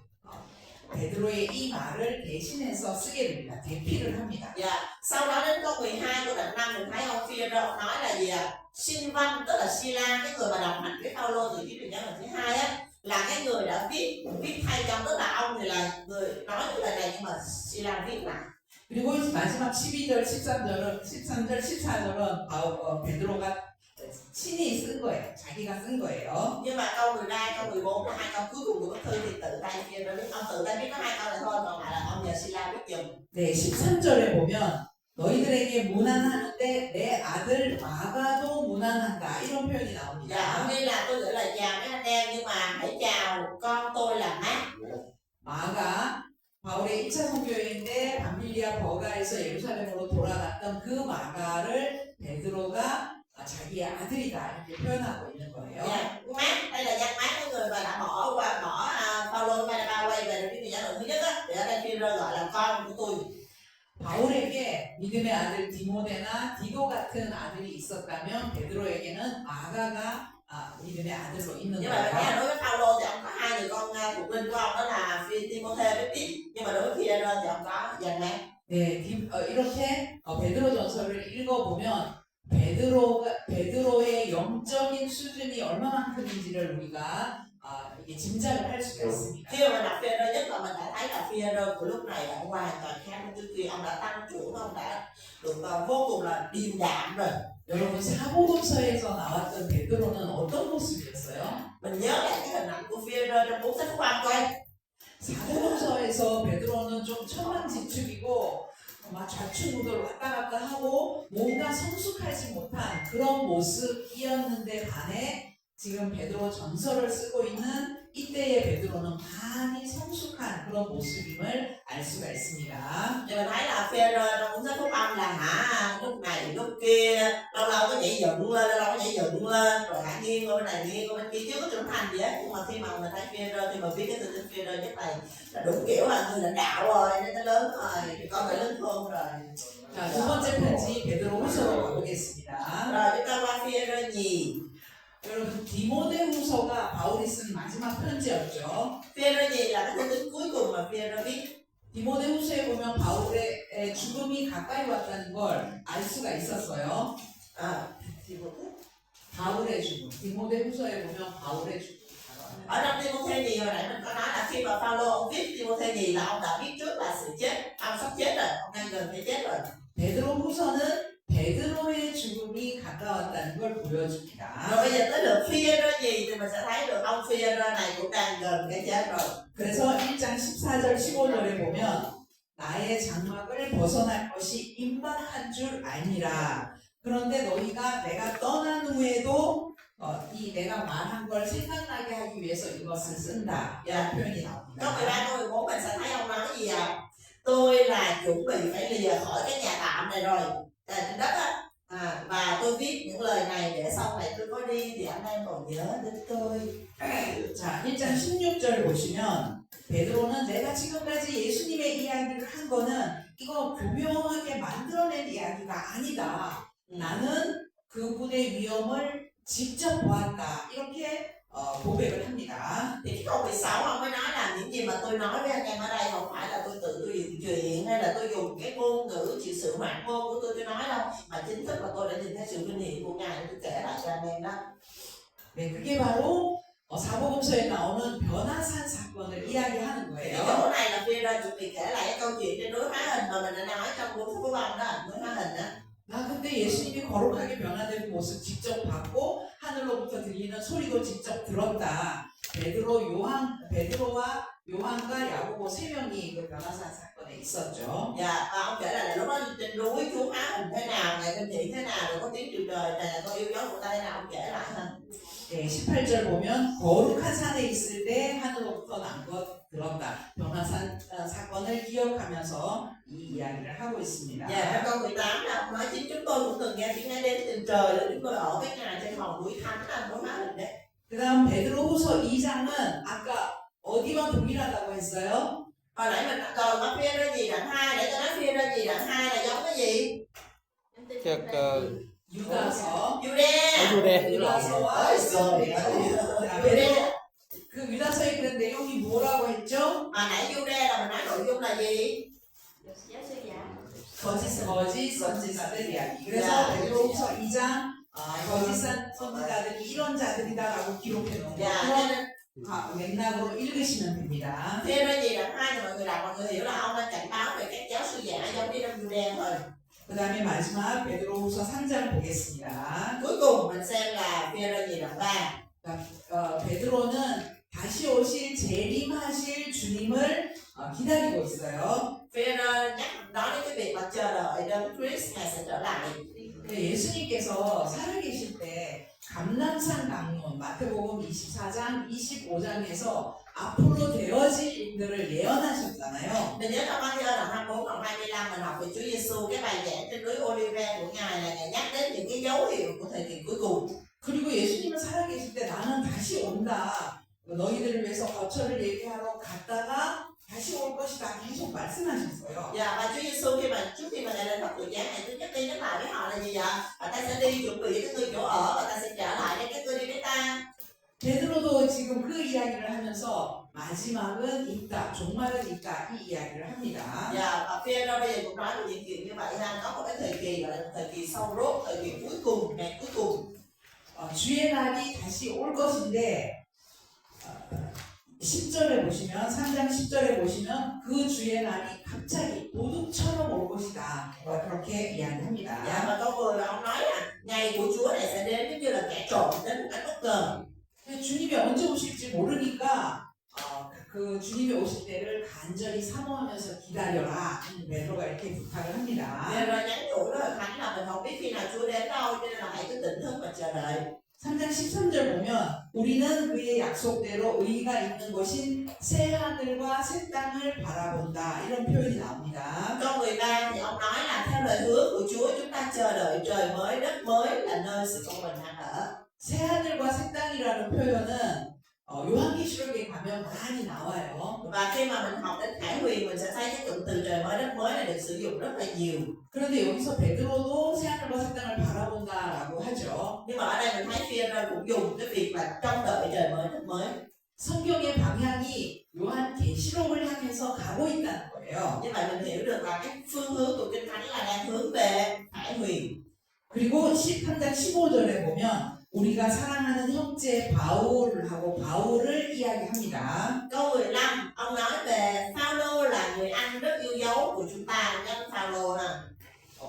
베드로의 이 말을 대신해서 쓰게 됩니다. 대피를 합니다. Dạ. Sau đó đến câu 12 của đoạn 5 mình thấy ông Phi-e-rơ ông nói là gì ạ? Sin-văn tức là Sila, cái người mà đồng hành với Phaolô từ Chí truyền giáo lần thứ 2 á, là cái người đã viết thay trong, tức là ông thì là người nói cái lời này nhưng mà Sila viết lại. 그리고 마지막 12절, 13절, 14절은 베드로가 친히 쓴 거예요. 자기가 쓴 거예요. Nhưng mà câu 13, câu 14 là 2 câu cuối cùng của bức thư thì tự tay Phi-e-rơ viết, ông tự tay viết có 2 câu này thôi, còn lại là ông nhờ Sila viết giùm. 네, 13절에 보면 너희들에게 무난하는데 내 아들 마가도 무난한다 이런 표현이 Dạ, 나옵니다. ông ghi là tôi gửi lời chào các anh em nhưng mà hãy chào con tôi là Mát. 마가 바울의 1차 선교여행 때 밤빌리아 버가에서 예루살렘으로 돌아갔던 그 마가를 베드로가 자기의 아들이다 이렇게 표현하고 있는 거예요. Dạ, Mát đây là danh Mát, cái người mà đã bỏ Phaolô Barnabas quay về Đức Chúa Giáo lần thứ nhất á, để ở đây Phi-e-rơ gọi là con của tôi. 바울에게 믿음의 아들 디모데나 디도 같은 아들이 있었다면 베드로에게는 마가가 믿음의 아들로 있는 Nhưng mà 거예요. đối với Phaolô thì ông có 2 người con thuộc linh của ông, đó là Timôthê với Tít. Nhưng mà đối với Phi-e-rơ thì ông có danh Mát. 네, 이렇게 베드로전서를 읽어보면 베드로의 영적인 수준이 얼마만큼인지를 우리가 이게 짐작을 할 수가 있습니다. Khi mà mình đọc Phi-e-rơ nhất là mình đã thấy là Phi-e-rơ của lúc này đã hoàn toàn khác với trước kia. Ông đã tăng trưởng, ông đã được vô cùng là điềm đạm rồi. 여러분 사복음서에서 나왔던 베드로는 어떤 모습이었어요? Mình nhớ lại cái hình ảnh của Phi-e-rơ trong cuốn sách Phúc Âm coi. 사복음서에서 베드로는 좀 천방지축이고 막 좌충우돌 왔다 갔다 하고 뭔가 성숙하지 못한 그런 모습이었는데 반해 지금 베드로 전서를 쓰고 있는 이때의 베드로는 많이 성숙한 그런 모습임을 알 수가 있습니다. Thì mình thấy là Phi-e-rơ trong cuốn sách Phúc Âm là lúc này lúc kia lâu lâu có nhảy dựng lên, lâu lâu có nhảy dựng lên, rồi nghiêm nghiêng qua bên này nghiêng qua bên kia chưa có trưởng thành gì hết, nhưng mà khi mà mình thấy Führer, khi mà biết cái từ tiếng Führer nhất này là đúng kiểu là người lãnh đạo rồi nên nó lớn rồi thì con phải lớn hơn rồi. 자, 두 번째 편지 베드로후서로 가보겠습니다. Rồi chúng ta qua Führer nhì. 여러분 디모데후서가 바울이 쓴 마지막 편지였죠. Führer nhì là cái thư tín cuối cùng mà Führer viết. 디모데후서에 보면 바울의 죽음이 가까이 왔다는 걸 알 수가 있었어요. 바울의 죽음. 디모데후서에 보면 바울의 죽음이 다가왔다. Ở trong Timôthê nhì hồi nãy mình có nói là khi mà Phaolô ông viết Timôthê nhì là ông đã biết trước là sự chết, ông sắp chết rồi, ông đang gần phải chết rồi. 베드로후서는 베드로의 죽음이 가까웠다는 걸 보여줍니다. Rồi bây giờ tới lượt Führer nhì thì mình sẽ thấy được ông Führer này cũng đang gần cái chết rồi. 그래서 1장 14절 15절에 보면 나의 장막을 벗어날 것이 임박한 줄 알미라. 그런데 너희가 내가 떠난 후에도 이 내가 말한 걸 생각나게 하기 위해서 이것을 쓴다. 이런 표현이 Câu 나옵니다. 13 câu 14 mình sẽ thấy ông nói gì ạ? Tôi là chuẩn bị phải lìa khỏi cái nhà tạm này rồi, trên đất á. Và tôi viết những lời này để sau này tôi có đi thì anh em còn nhớ đến tôi. 자, 1장 16절 보시면 베드로는 내가 지금까지 예수님의 이야기를 한 거는 이거 교묘하게 만들어낸 이야기가 아니다. 나는 그분의 위엄을 직접 보았다. 이렇게 고백을 합니다. Thì cái câu 16 ông mới nói là những gì mà tôi nói với anh em ở đây không phải là tôi tự tôi dựng chuyện hay là tôi dùng cái ngôn ngữ chỉ sự hoạn ngôn của tôi nói đâu, mà chính thức là tôi đã nhìn thấy sự vinh hiển của Ngài để tôi kể lại cho anh em đó. 네, 그게 바로 사복음서에 나오는 변화산 사건을 이야기하는 Cái 거예요. chỗ này là Phi-e-rơ chuẩn bị kể lại cái câu chuyện trên núi Hóa Hình mà mình đã nói trong cuốn Phúc Âm đó, núi Hóa Hình đó. 나 그때 예수님이 거룩하게 변화된 모습 직접 봤고 하늘로부터 들리는 소리도 직접 들었다. 베드로와 요한과 야고보 세 명이 그 변화산 사건에 있었죠. Dạ, và ông kể lại lúc đó trên núi Chúa Hóa Hình thế nào, Ngài kinh thị thế nào, rồi có tiếng triệu trời, này có yêu dấu của ta thế nào, ông kể lại ha. 네, 18절 보면 거룩한 산에 있을 때 하늘로부터 난 것 들었다. 변화산 사건을 기억하면서 이 이야기를 하고 있습니다. Dạ, trong câu 18 là ông nói chính chúng tôi cũng từng nghe tiếng nói đến trên trời, là chúng tôi ở với Ngài trên hòn núi Thánh là núi Hóa Hình đấy. 그 다음 베드로후서 2장은 아까 어디와 동일하다고 했어요? Hồi nãy mình còn có Phi-e-rơ gì đoạn 2, để cho nói Phi-e-rơ gì đoạn 2 là giống cái gì? Chắc 유다서 Jude. Jude. 유다서와 Rồi. 베드로 그 유다서의 그런 내용이 뭐라고 했죠? Hồi nãy Jude là mình nói nội dung là gì? 거짓 선지자들 이야기. 그래서 베드로후서 2장 거짓 선지자들이 이런 자들이다라고 기록해 놓은 Dạ, 거 cho nên 맥락으로 읽으시면 됩니다. Phi-e-rơ gì đoạn 2 thì mọi người đọc, mọi người hiểu là ông đang cảnh báo về các giáo sư giả giống như trong Jude thôi. 그 다음에 마지막 베드로후서 3장 보겠습니다. Cuối cùng mình xem là Phi-e-rơ gì đoạn 3. 베드로는 다시 오실 재림하실 주님을 기다리고 있어요. Phi-e-rơ nói đến cái việc mà chờ đợi đến Christ Ngài sẽ trở lại. 예수님께서 살아계실 때 감람산 강론 마태복음 24장 25장에서 앞으로 되어질 일들을 예언하셨잖아요. Mình nhớ trong Matthew đoạn 24 đoạn 25 mình học về Chúa Giêsu, cái bài giảng trên núi Olive của Ngài là Ngài nhắc đến những cái dấu hiệu của thời kỳ cuối cùng. 그리고 예수님은 살아계실 때 나는 다시 온다. 너희들을 위해서 거처를 얘기하러 갔다가 다시 올 것이다. 계속 말씀하셨어요. Dạ, và Chúa Giêsu trước khi mà Ngài lên thập tự giá, Ngài cứ nhắc đi nhắc lại với họ là gì vậy? Và ta sẽ đi chuẩn bị các ngươi chỗ ở và ta sẽ trở lại để các ngươi đi với ta. 베드로도 지금 그 이야기를 하면서 마지막은 있다, 종말은 있다 이 이야기를 합니다. Dạ, và Phi-e-rơ bây giờ cũng nói về những chuyện như vậy ha, có một cái thời kỳ gọi là thời kỳ sau rốt, thời kỳ cuối cùng, ngày cuối cùng. 주의 날이 다시 올 것인데 10절에 보시면 3장 10절에 보시면 그 주의 날이 갑자기 도둑처럼 올 것이다. 그렇게 이야기합니다. Dạ, và câu 10 là ông nói là ngày của Chúa này sẽ đến giống như là kẻ trộm đến một cách bất ngờ. 주님이 언제 오실지 모르니까 그 주님이 오실 때를 간절히 사모하면서 기다려라. 베드로가 이렇게 부탁을 합니다. Phi-e-rơ nhắn nhủ với Hội Thánh là mình không biết khi nào Chúa đến đâu, cho nên là hãy cứ tỉnh thức và chờ đợi. 3장 13절 보면 우리는 그의 약속대로 의의가 있는 곳인 새 하늘과 새 땅을 바라본다. 이런 표현이 나옵니다. Câu 13 thì ông nói là theo lời hứa của Chúa chúng ta chờ đợi trời mới, đất mới là nơi sự công bình đang ở. 새하늘과 새 땅이라는 표현은 요한계시록에 가면 많이 나와요. Và khi mà mình học đến Khải Huyền mình sẽ thấy cái cụm từ trời mới đất mới này được sử dụng rất là nhiều. 그런데 여기서 베드로도 새하늘과 새 땅을 바라본다라고 하죠. Nhưng mà ở đây mình thấy Phi-e-rơ cũng dùng cái việc là trông đợi trời mới đất mới. 성경의 방향이 요한계시록을 향해서 가고 있다는 거예요. Như vậy mình hiểu được là cái phương hướng của Kinh Thánh là đang hướng về Khải Huyền. 그리고 13장 15절에 보면 우리가 사랑하는 형제 바울하고 바울을 이야기합니다. Câu 15 ông nói về Phaolô là người anh rất yêu dấu của chúng ta, nhân Phaolô nè.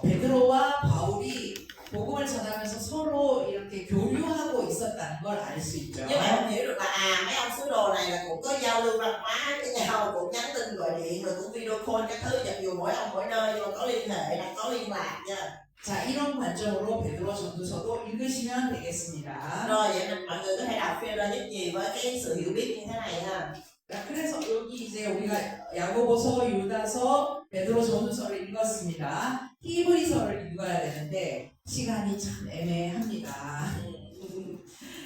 베드로와 바울이 복음을 전하면서 서로 이렇게 교류하고 있었다는 걸 알 수 있죠. Như vậy mình hiểu được là mấy ông sứ đồ này là cũng có giao lưu văn hóa với nhau, cũng nhắn tin gọi điện rồi cũng video call các thứ, mặc dù mỗi ông mỗi nơi nhưng mà có liên hệ, là có liên lạc nha. 자, 이런 관점으로 베드로 전도서도 읽으시면 되겠습니다. Rồi vậy nên mọi người có thể đọc Phi-e-rơ nhất nhì với cái sự hiểu biết như thế này ha. 자, 그래서 여기 이제 우리가 야고보서, 유다서, 베드로 전도서를 읽었습니다. 히브리서를 읽어야 되는데 시간이 참 애매합니다.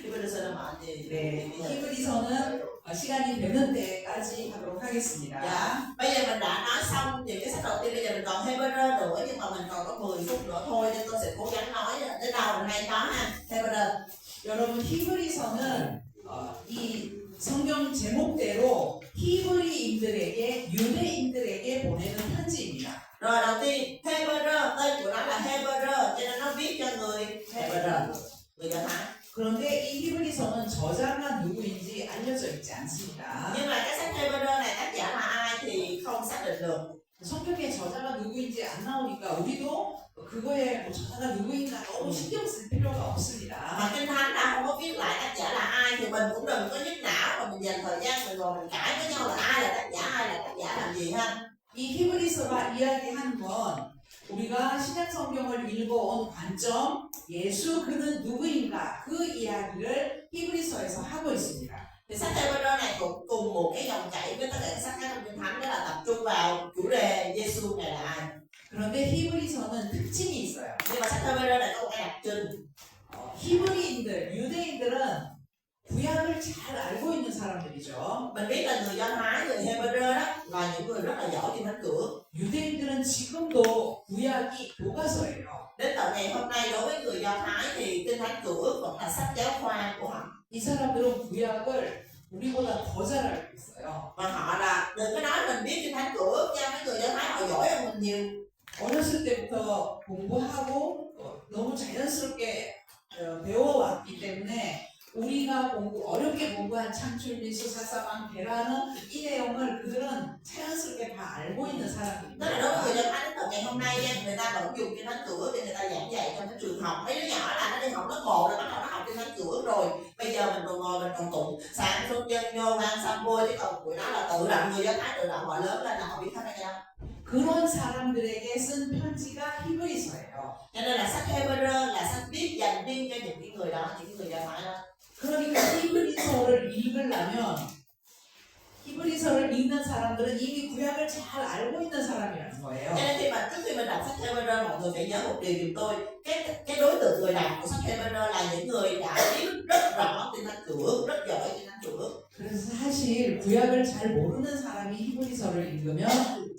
히브리서는 많이. 네, 히브리서는 시간이 되는 때까지 하도록 하겠습니다. Dạ. Bây giờ mình đã nói xong những cái sách đầu tiên, bây giờ mình còn Hebrew nữa nhưng mà mình còn có 10 phút nữa thôi nên tôi sẽ cố gắng nói đến đâu mình hay có ha. Hebrew. 여러분 히브리서는 이 성경 제목대로 히브리인들에게 유대인들에게 보내는 편지입니다. Rồi đầu tiên Hebrew, tên của nó là Hebrew cho nên nó viết cho người Hebrew, người Do Thái. 그런데 이 히브리서는 저자가 누구인지 알려져 있지 않습니다. Nhưng mà cái sách Hebrew này tác giả là ai thì không xác định được. 성경에 저자가 누구인지 안 나오니까 우리도 그거에 뭐 저자가 누구인가 너무 신경 쓸 필요가 없습니다. Mà Kinh Thánh đã không có viết lại tác giả là ai thì mình cũng đừng có nhức não và mình dành thời gian mình ngồi mình cãi với nhau là ai là tác giả, ai là tác giả làm gì ha. 이 히브리서가 이야기하는 건 우리가 신약 성경을 읽어온 관점, 예수 그는 누구인가 그 이야기를 히브리서에서 하고 있습니다. Thì sách Hebrew này cũng cùng một cái dòng chảy với tất cả các sách khác trong Kinh Thánh, đó là tập trung vào chủ đề Giêsu này là ai. 그런데 히브리서는 특징이 있어요. Nhưng mà sách Hebrew này có một cái đặc trưng. 히브리인들, 유대인들은 구약을 잘 알고 있는 사람들이죠. Mình biết là người Do Thái, người Hebrew đó là những người rất là giỏi Kinh Thánh Cửa. 유대인들은 지금도 구약이 교과서예요. Đến tận ngày hôm nay đối với người Do Thái thì Kinh Thánh Cửa vẫn là sách giáo khoa của họ. 이 사람들은 구약을 우리보다 더 잘 알고 있어요. Và họ là, đừng có nói mình biết Kinh Thánh Cửa nha, mấy người Do Thái họ giỏi hơn mình nhiều. 어렸을 때부터 공부하고 너무 자연스럽게 배워왔기 때문에 우리가 어렵게 공부한 창출리 수사사방 계라는 이 내용을 그들은 자연스럽게 다 알고 있는 Tức 사람들입니다. là đối với người Do Thái đến tận ngày hôm nay nha, người ta vẫn dùng Kinh Thánh Cửa để người ta giảng dạy trong cái trường học. Mấy đứa nhỏ là nó đi học lớp 1 rồi bắt đầu nó học Kinh Thánh Cửa rồi. Bây giờ mình còn ngồi mình còn tụng sáng xuân dân nhô vang sam bôi, chứ còn tụi nó là tự động, người Do Thái tự động họ lớn lên là họ biết hết hay sao. 그런 사람들에게 쓴 편지가 히브리서예요. Cho nên là sách Hebrew là sách viết dành riêng cho những cái người đó, những người Do Thái đó. 그러니까 히브리서를 읽으려면 히브리서를 읽는 사람들은 이미 구약을 잘 알고 있는 사람이라는 거예요. Cho nên trước khi mình đọc sách Hebrew, mọi người phải nhớ một điều giùm tôi, cái đối tượng người đọc của sách Hebrew là những người đã biết rất rõ Kinh Thánh Cửa, rất giỏi Kinh Thánh Cửa. 그래서 사실 구약을 잘 모르는 사람이 히브리서를 읽으면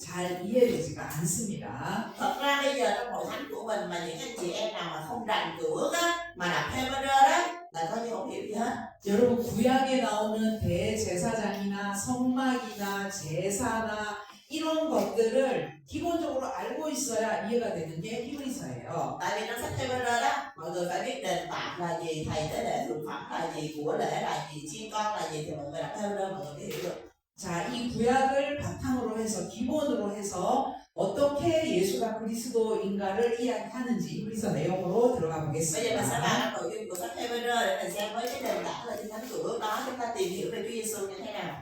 잘 이해되지가 않습니다. Thật ra bây giờ trong hội thánh của mình mà những anh chị em nào mà không rành Cửa á, mà đọc Hebrew đó là coi như không hiểu gì hết. 여러분 구약에 나오는 대제사장이나 성막이나 제사나 이런 것들을 기본적으로 알고 있어야 이해가 되는 게 히브리서예요. Tại vì trong sách Hebrew đó, mọi người phải biết đền tạm là gì, thầy tế lễ thượng phẩm là gì, của lễ là gì, chiên con là gì thì mọi người đọc Hebrew mọi người mới hiểu được. 자, 이 구약을 바탕으로 해서 기본으로 해서 어떻게 예수가 그리스도인가를 이야기하는지 히브리서 내용으로 들어가 Bây giờ mình sẽ 보겠습니다. vào nội dung của sách Hebrew để mình xem với cái nền tảng là Kinh Thánh Cửa đó chúng ta tìm hiểu về Chúa Giêsu như thế nào.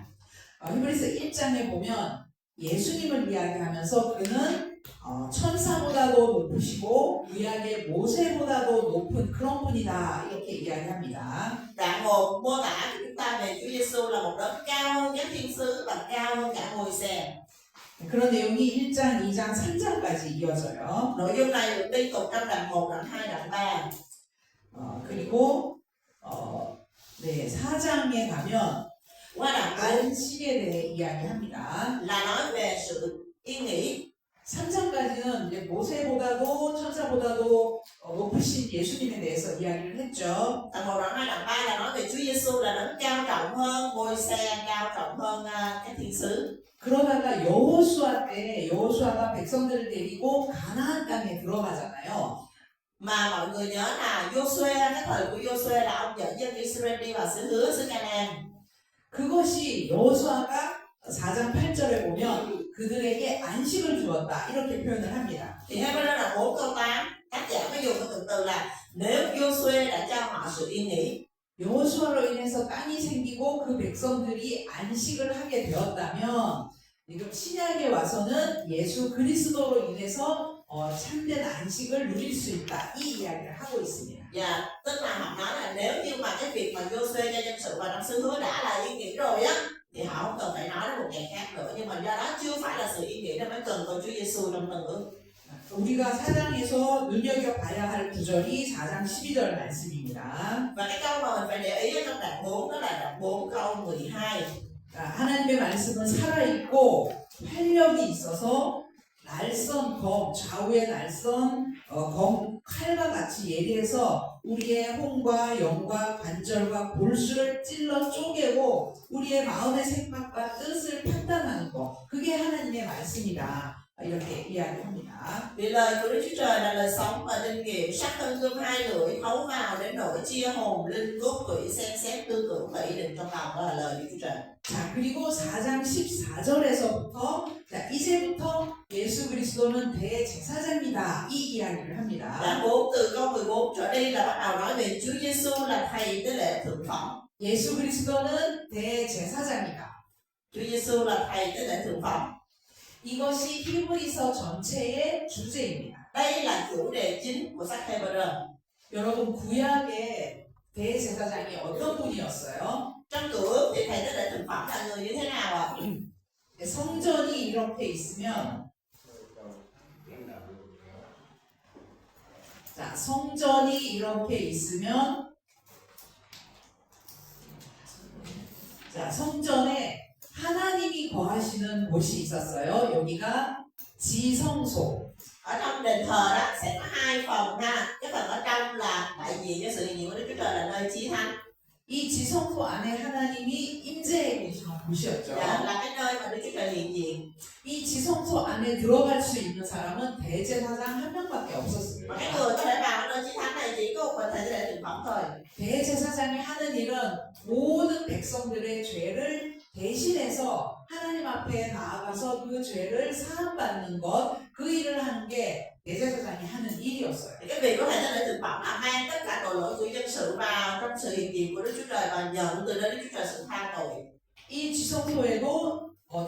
히브리서 1장에 보면 예수님을 이야기하면서 그는 천사보다도 높으시고 구약의 모세보다도 높은 그런 분이다 이렇게 이야기합니다. Đoạn 1 mô tả của chúng ta về Chúa Giêsu là một đấng cao hơn các thiên sứ và cao hơn cả Môi-se. 그런 내용이 1장, 2장, 3장까지 이어져요. Nội dung này được liên tục trong đoạn 1, đoạn 2, đoạn 3. 그리고 네, 4장에 가면 Qua đoạn 4 안식에 대해 이야기합니다. là nói về sự yên nghỉ. 3장까지는 이제 모세보다도 천사보다도 높으신 예수님에 대해서 이야기를 했죠. Đoạn 1, đoạn 2, đoạn 3 là nói về Chúa Giêsu là đấng cao trọng hơn Môi-se, cao trọng hơn các thiên sứ. 그러다가 여호수아 때 여호수아가 백성들을 데리고 가나안 땅에 들어가잖아요. Mà mọi người nhớ là Joshua, cái thời của Joshua là ông dẫn dân Israel đi vào xứ hứa, xứ Canaan. 그것이 여호수아가 4장 8절에 보면 그들에게 안식을 주었다 이렇게 표현을 합니다. Thì Hebrew là 4 câu 8, tác giả có dùng cái cụm từ là nếu Joshua đã cho họ sự yên nghỉ. 여호수아로 인해서 땅이 생기고 그 백성들이 안식을 하게 되었다면 지금 신약에 와서는 예수 그리스도로 인해서 참된 안식을 누릴 수 있다 이 이야기를 하고 있습니다. Dạ, tức là họ nói là nếu như mà cái việc mà Joshua cho dân sự vào trong xứ hứa đã là yên nghỉ rồi á, thì họ không cần phải nói đến một ngày khác nữa. Nhưng mà do đó chưa phải là sự yên nghỉ nên mới cần có Chúa Giêsu trong tân ước. 우리가 4장에서 눈여겨봐야 할 구절이 4장 12절 말씀입니다. Và cái câu mà mình phải để ý ở trong đoạn 4 đó là đoạn 4 câu 12. 하나님의 말씀은 살아있고 활력이 있어서 날선 검, 좌우의 날선 검 칼과 같이 예리해서 우리의 혼과 영과 관절과 골수를 찔러 쪼개고 우리의 마음의 생각과 뜻을 판단하는 것 그게 하나님의 말씀이다 이렇게 이야기합니다. Vì lời của Đức Chúa Trời là lời sống và linh nghiệm, sắc hơn gươm hai lưỡi, thấu vào đến nỗi chia hồn linh cốt tủy, xem xét tư tưởng và ý định trong lòng. Đó là lời Đức Chúa Trời. 자 그리고 4장 14절에서부터 자 이제부터 예수 그리스도는 대제사장이다 이 이야기를 합니다. Đoạn 4 từ câu 14 trở đi là bắt đầu nói về Chúa Giêsu là thầy tế lễ thượng phẩm. 예수 그리스도는 대제사장이다. Chúa Giêsu là thầy tế lễ thượng phẩm. 이것이 히브리서 전체의 주제입니다. Đây là chủ đề chính của sách Hebrew. 여러분 구약의 대제사장이 어떤 분이었어요? Trong cựu ước thì thầy tế lễ thượng phẩm là người như thế nào ạ? 성전이 이렇게 있으면 자 성전이 이렇게 있으면 자 성전에 하나님이 거하시는 곳이 있었어요. 여기가 지성소. Ở trong đền thờ đó sẽ có hai phần ha. Cái phần ở trong là đại diện cho sự hiện diện của Đức Chúa Trời là nơi chí thánh. 이 지성소 안에 하나님이 임재해 계시는 곳이었죠. Là cái nơi mà Đức Chúa Trời hiện diện. 이 지성소 안에 들어갈 수 있는 사람은 대제사장 한 명밖에 Mà 없었습니다. cái người có thể vào nơi chí thánh này chỉ có một mình thầy tế lễ thượng phẩm thôi. 대제사장이 하는 일은 모든 백성들의 죄를 대신해서 하나님 앞에 나아가서 그 죄를 사함받는 것, 그 일을 하는 게 대제사장이 하는 일이었어요. Thì cái việc của thầy tế lễ thượng phẩm là mang tất cả tội lỗi của dân sự vào trong sự hiện diện của Đức Chúa Trời và nhận từ nơi Đức Chúa Trời sự tha tội. 이 지성소에도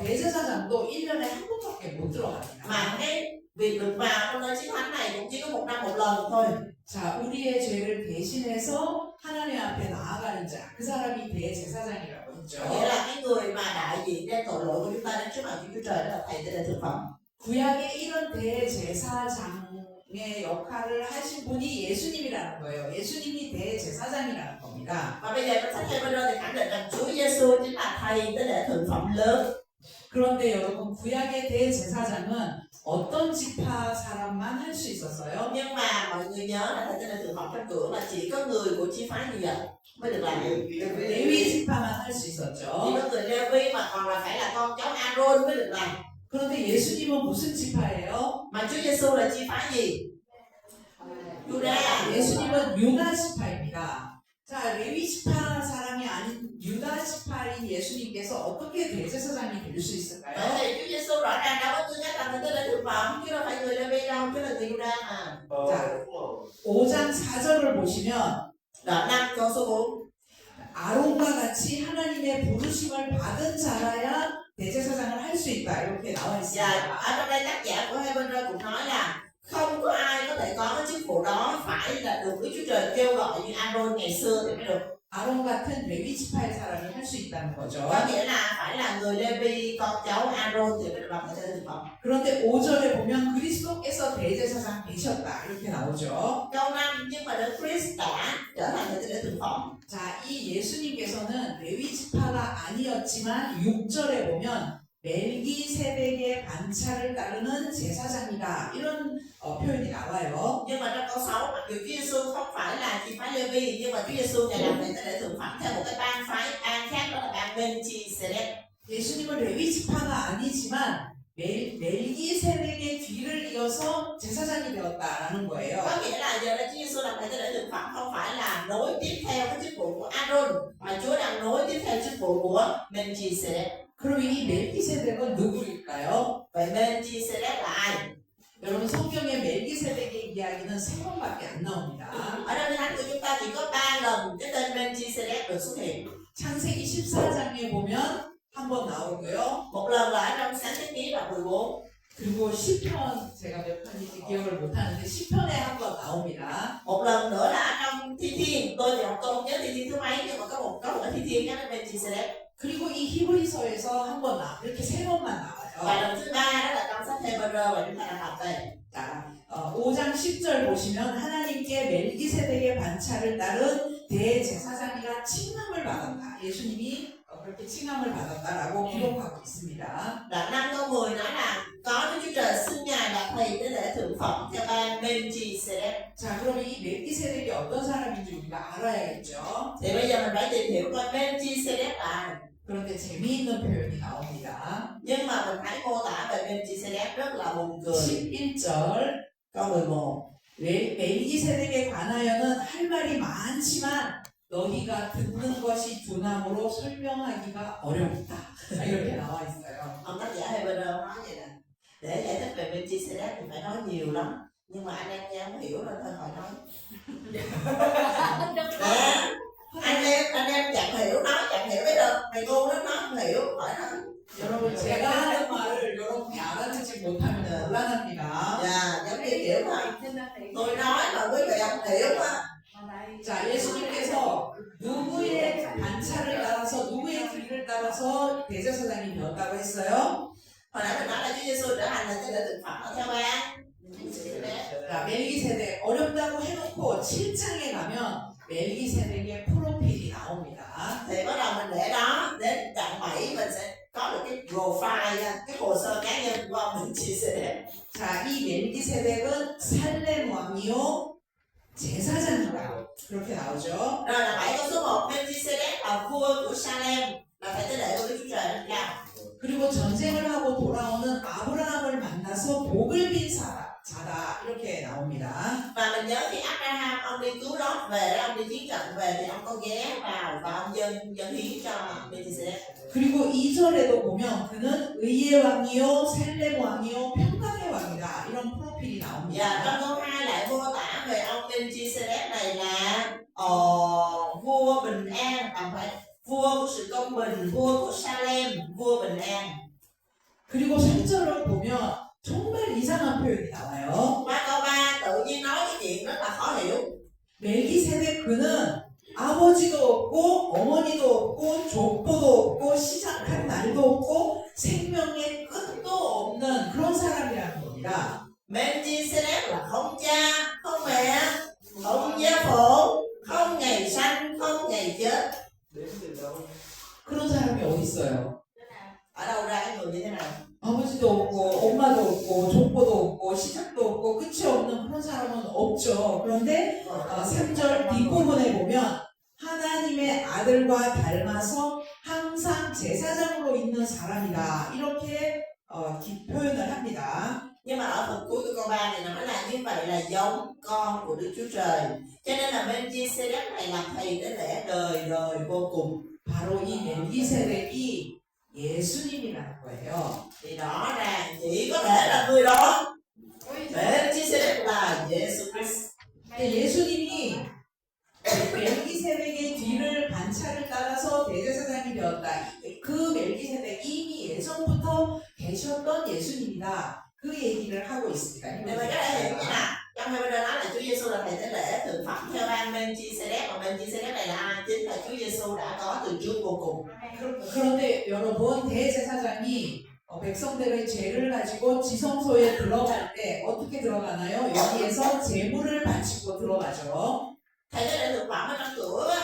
대제사장도 1년에 한 번밖에 못 들어갑니다. Mà cái việc được vào trong nơi chí thánh này cũng chỉ có một năm một lần thôi. 자, 우리의 죄를 대신해서 하나님 앞에 나아가는 자, 그 사람이 대제사장이라고 했죠. Nghĩa là cái người mà đại diện cho tội lỗi của chúng ta đến trước mặt Chúa Trời đó là thầy tế lễ thượng phẩm. 구약에 이런 대제사장의 역할을 하신 분이 예수님이라는 거예요. 예수님이 대제사장이라는 겁니다. Và bây giờ trong sách Hebrew thì khẳng định rằng Chúa Giêsu chính là thầy tế lễ thượng phẩm lớn. 그런데 여러분 구약의 대제사장은 어떤 지파 사람만 할 수 있었어요? Nhưng mà mọi người nhớ là thầy tế lễ thượng phẩm trong cửa là chỉ có người của chi phái gì vậy mới được làm. 레위 지파만 할 수 Chỉ 있었죠. có người Lê-vi mà còn là phải là con cháu Aaron mới được làm. 그런데 예수님은 무슨 지파예요? Mà Chúa Giêsu là chi phái gì? Juda. 예수님은 유다 지파입니다. 자, 레위 지파 사람이 아닌 유다 지파인 예수님께서 어떻게 대제사장이 될 수 있을까요? Bởi vì Chúa Giêsu rõ ràng đâu có tư cách làm thầy tế lễ thượng phẩm chứ đâu phải người Lê-vi đâu, chứ là người Juda mà. 자, 5장 4절을 보시면 Đoạn 5 câu số 4. 아론과 같이 하나님의 부르심을 받은 자라야 대제사장을 할 수 있다 이렇게 나와 Và 있습니다. ở trong đây tác giả của Hebrew cũng nói là không có ai có thể có cái chức vụ đó, phải là được Đức Chúa Trời kêu gọi như Aaron ngày xưa thì mới được. 아론 같은 레위 지파의 사람이 할 수 있다는 거죠. Có nghĩa là phải là người Lê-vi, con cháu Aaron thì mới được làm thầy tế lễ thượng phẩm. 그런데 5절에 보면 그리스도께서 대제사장 되셨다 이렇게 나오죠. Câu 5 nhưng mà Đức Christ đã trở thành thầy tế lễ thượng phẩm. 자, 이 예수님께서는 레위 지파가 아니었지만 6절에 보면 멜기세덱의 반차를 따르는 제사장이다. 이런 표현이 나와요. Nhưng mà trong câu 6 mặc dù Chúa Giêsu không phải là chi phái Lê-vi, nhưng mà Chúa Giêsu ngài làm lễ tế thượng phẩm theo một cái ban phái an khác, đó là ban Melchizedek. 예수님은 레위 지파가 아니지만 멜기세덱의 뒤를 이어서 제사장이 되었다라는 거예요. Có nghĩa là giờ đây Chúa Giêsu làm lễ tế thượng phẩm không phải là nối tiếp theo cái chức vụ của Aaron, mà Chúa đang nối tiếp theo chức vụ của Melchizedek. 그럼 이 멜기세덱은 누구일까요? Vậy Melchizedek là ai? 여러분 성경에 멜기세덱의 이야기는 3번밖에 안 나옵니다. Ở trong Kinh Thánh của chúng ta chỉ có 3 lần cái tên Melchizedek được xuất hiện. 창세기 14장에 보면 한 번 나오고요. Một lần là ở trong Sáng Thế Ký đoạn 14. 그리고 10편 제가 몇 편인지 기억을 못하는데 10편에 한 번 나옵니다. Một lần nữa là ở trong Thi Thiên. Tôi không nhớ Thi Thiên thứ mấy, nhưng mà có một cái Thi Thiên nhắc đến Melchizedek. 그리고 이 히브리서에서 한 번 이렇게 3번만 Và 나와요. lần thứ 3 đó là trong sách Hebrew và chúng ta đang đọc đây. 자, 5장 10절 보시면 하나님께 멜기세덱의 반차를 따른 대제사장이라 칭함을 받았다. 예수님이 그렇게 칭함을 받았다라고 기록하고 있습니다. Đoạn 5 câu 10 nói là có Đức Chúa Trời xưng Ngài là thầy tế lễ thượng phẩm theo ban Melchizedek. 자, 그럼 이 멜기세덱이 어떤 사람인지 우리가 알아야겠죠. Thì bây giờ mình phải tìm hiểu coi Melchizedek là ai. 그런데 재미있는 표현이 나옵니다. Nhưng mà mình thấy mô tả về Melchizedek rất là buồn cười. 11절 Câu 11. 멜기세덱에 관하여는 할 말이 많지만 너희가 듣는 것이 둔함으로 설명하기가 어렵다. 이렇게 나와 있어요. Ông tác giả Hebrew nói vậy nè. Để giải thích về Melchizedek thì phải nói nhiều lắm. Nhưng mà anh em nghe không hiểu nên thôi khỏi nói. anh em chẳng hiểu biết đâu. Mày ngu lắm nói không hiểu, khỏi nói. 여러분 제가 하는 말을 여러분이 알아듣지 못하면 곤란합니다. Dạ, giống như kiểu mà tôi nói mà quý vị không hiểu á. 자, 예수님께서 누구의 반차를 따라서 누구의 길을 따라서 대제사장이 되었다고 했어요? Hồi nãy mình nói là Chúa Giêsu trở thành là tế lễ thực phẩm theo ban. 자, 멜기세덱 어렵다고 해놓고 7장에 가면 멜기세덱의 프로필이 나옵니다. Thì bắt đầu mình để đó, đến đoạn 7 mình sẽ có được cái profile, cái hồ sơ cá nhân của ông Melchizedek. 자, 이 멜기세덱은 살렘 왕이요 제사장이다. 그렇게 나오죠. Rồi là 7 câu số 1, Melchizedek là vua của Salem, là phải tế lễ của Đức Chúa Trời lên cao. 그리고 전쟁을 하고 돌아오는 아브라함을 만나서 복을 빈 자다. 이렇게 나옵니다. Và mình nhớ khi Abraham ông đi cứu Lót về, ông đi chiến trận về thì ông có ghé vào và ông dâng hiến cho Melchizedek. 그리고 2절에도 보면 그는 의의 왕이요 살렘 왕이요 평강의 왕이다. 이런 프로필이 Và 나옵니다. trong câu 2 lại mô tả về ông Melchizedek này là vua bình an, phải vua của sự công bình, vua của Salem, vua bình an. 그리고 3절을 보면 정말 이상한 표현이 나와요. Qua câu 3 tự nhiên nói cái chuyện rất là khó hiểu. 멜기세덱 그는 아버지도 없고 어머니도 없고 족보도 없고 시작한 날도 없고 생명의 끝도 없는 그런 사람이라는 겁니다. Melchizedek là không cha, không mẹ, không gia phụ, không ngày sanh, không ngày chết. 그런 사람이 어디 있어요? Ở đâu ra cái người như thế nào? 아버지도 없고 엄마도 없고 족보도 없고 시작도 없고 끝이 없는 그런 사람은 없죠. 그런데 3절 뒷부분에 보면 하나님의 아들과 닮아서 항상 제사장으로 있는 사람이다. 이렇게 표현을 합니다. Nhưng mà ở phần cuối của câu 3 này nói là như vậy là giống con của Đức Chúa Trời. Cho nên là Melchizedek này làm thầy đến lễ đời đời vô cùng. 바로 이 멜기세덱이 예수님이라는 거예요. Thì rõ ràng chỉ có thể là người đó. Melchizedek là Jesus Christ. 예수님이 멜기세덱의 뒤를 반차를 따라서 대제사장이 되었다. 그 멜기세덱 이미 예전부터 계셨던 예수님이다. 그 얘기를 하고 있습니다. Thì mình có thể hiểu như nào? Trong Hebrew nói là Chúa Giêsu là thầy tế lễ thượng phẩm theo ban Melchizedek, và Melchizedek này là ai? Chính là Chúa Giêsu đã có từ trước vô cùng. 그런데 여러분 대제사장이 백성들의 죄를 가지고 지성소에 들어갈 때 어떻게 들어가나요? 여기에서 제물을 바치고 들어가죠. Thầy tế lễ thượng phẩm ở trong cửa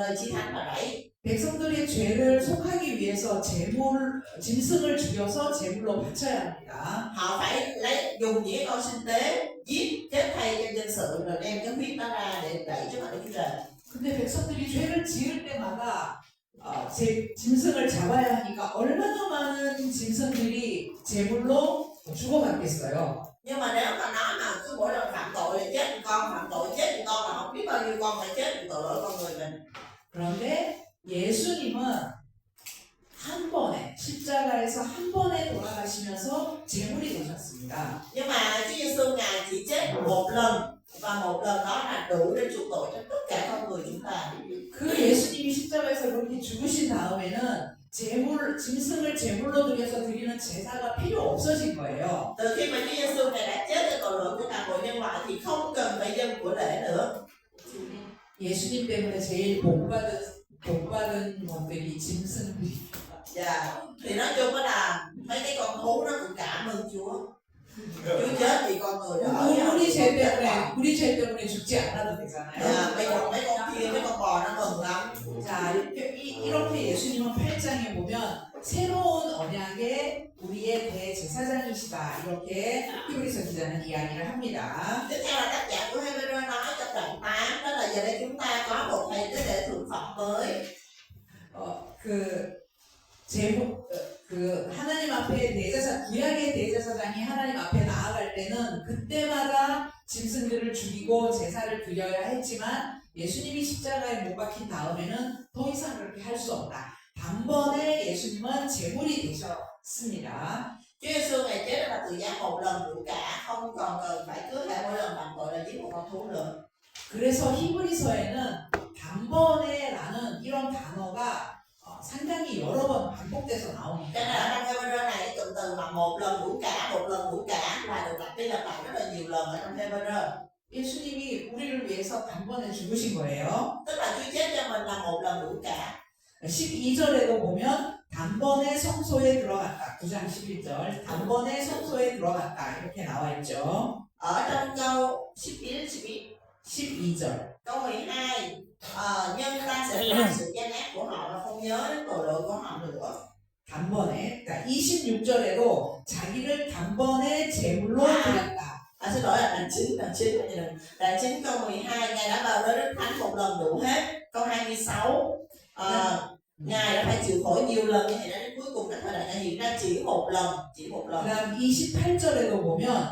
nơi Chí Thánh và rẫy. 백성들의 죄를 속하기 위해서 짐승을 죽여서 제물로 바쳐야 합니다. Họ phải dùng những con sinh tế giết chết thay cho dân sự rồi đem cái huyết đó ra để đẩy trước mặt Đức Chúa Trời. 근데 백성들이 죄를 지을 때마다 짐승을 잡아야 하니까 얼마나 많은 짐승들이 제물로 죽어갔겠어요. Nhưng mà nếu mà nói mà cứ mỗi lần phạm tội là chết một con, phạm tội chết một con mà không biết bao nhiêu con phải chết vì tội lỗi con người mình. 그런데 예수님은 한 번에 십자가에서 한 번에 돌아가시면서 제물이 되셨습니다. Nhưng mà Chúa Giêsu Ngài chỉ chết một lần và một lần đó là đủ để chuộc tội cho tất cả con người chúng ta. 그 예수님이 십자가에서 그렇게 죽으신 다음에는 짐승을 제물로 드려서 드리는 제사가 필요 없어진 거예요. Từ khi mà Chúa Giêsu Ngài đã chết cho tội lỗi của toàn bộ nhân loại thì không cần phải dâng của lễ nữa. 예수님 때문에 제일 복받은 것들이 짐승들입니다. Dạ, thì nói chung là mấy cái con thú nó cũng cảm ơn Chúa. Chúa chết vì con người đỡ. 우리 죄 때문에 죽지 않아도 되잖아요. Dạ, bây giờ mấy con kia, mấy con bò nó mừng lắm. 자, 이렇게 예수님은 8장에 보면 새로운 언약의 우리의 대제사장이시다. 이렇게 히브리서 기자는 이야기를 합니다. Tiếp theo là tác giả của Hebrew nói trong đoạn 8, đó là giờ đây chúng ta có một thầy tế lễ thượng phẩm mới. 하나님 앞에 구약의 대제사장이 하나님 앞에 나아갈 때는 그때마다 짐승들을 죽이고 제사를 드려야 했지만 예수님이 십자가에 못 박힌 다음에는 더 이상 그렇게 할 수 없다. 단번에 예수님은 제물이 되셨습니다. Chúa Giêsu Ngài chết là tự giá một lần đủ cả, không còn cần phải cứ lại mỗi lần phạm tội là giết một con thú nữa. 그래서 히브리서에는 단번에라는 이런 단어가 상당히 여러 번 반복돼서 Cho 나옵니다. nên ở trong Hebrew này cái cụm từ mà một lần đủ cả là được lặp đi lặp lại rất là nhiều lần ở trong Hebrew. 예수님이 우리를 위해서 단번에 죽으신 거예요. Tức là Chúa chết cho mình là một lần đủ cả. 12절에도 보면 단번에 성소에 들어갔다. 9장 11절 단번에 성소에 들어갔다. 이렇게 나와 있죠. Ở trong câu 12 câu 12 nhân ta sẽ tha sự gian ác của họ và không nhớ đến tội lỗi của họ nữa. 단번에, 그러니까 26절에도 자기를 단번에 제물로 드렸다. Xin lỗi là đoạn 9 câu 12 Ngài đã vào nơi Đức Thánh một lần đủ hết. Câu 26 Ngài đã phải chịu khổ nhiều lần như thế đến cuối cùng các thời đại hiện ra chỉ một lần. 그다음 28절에도 보면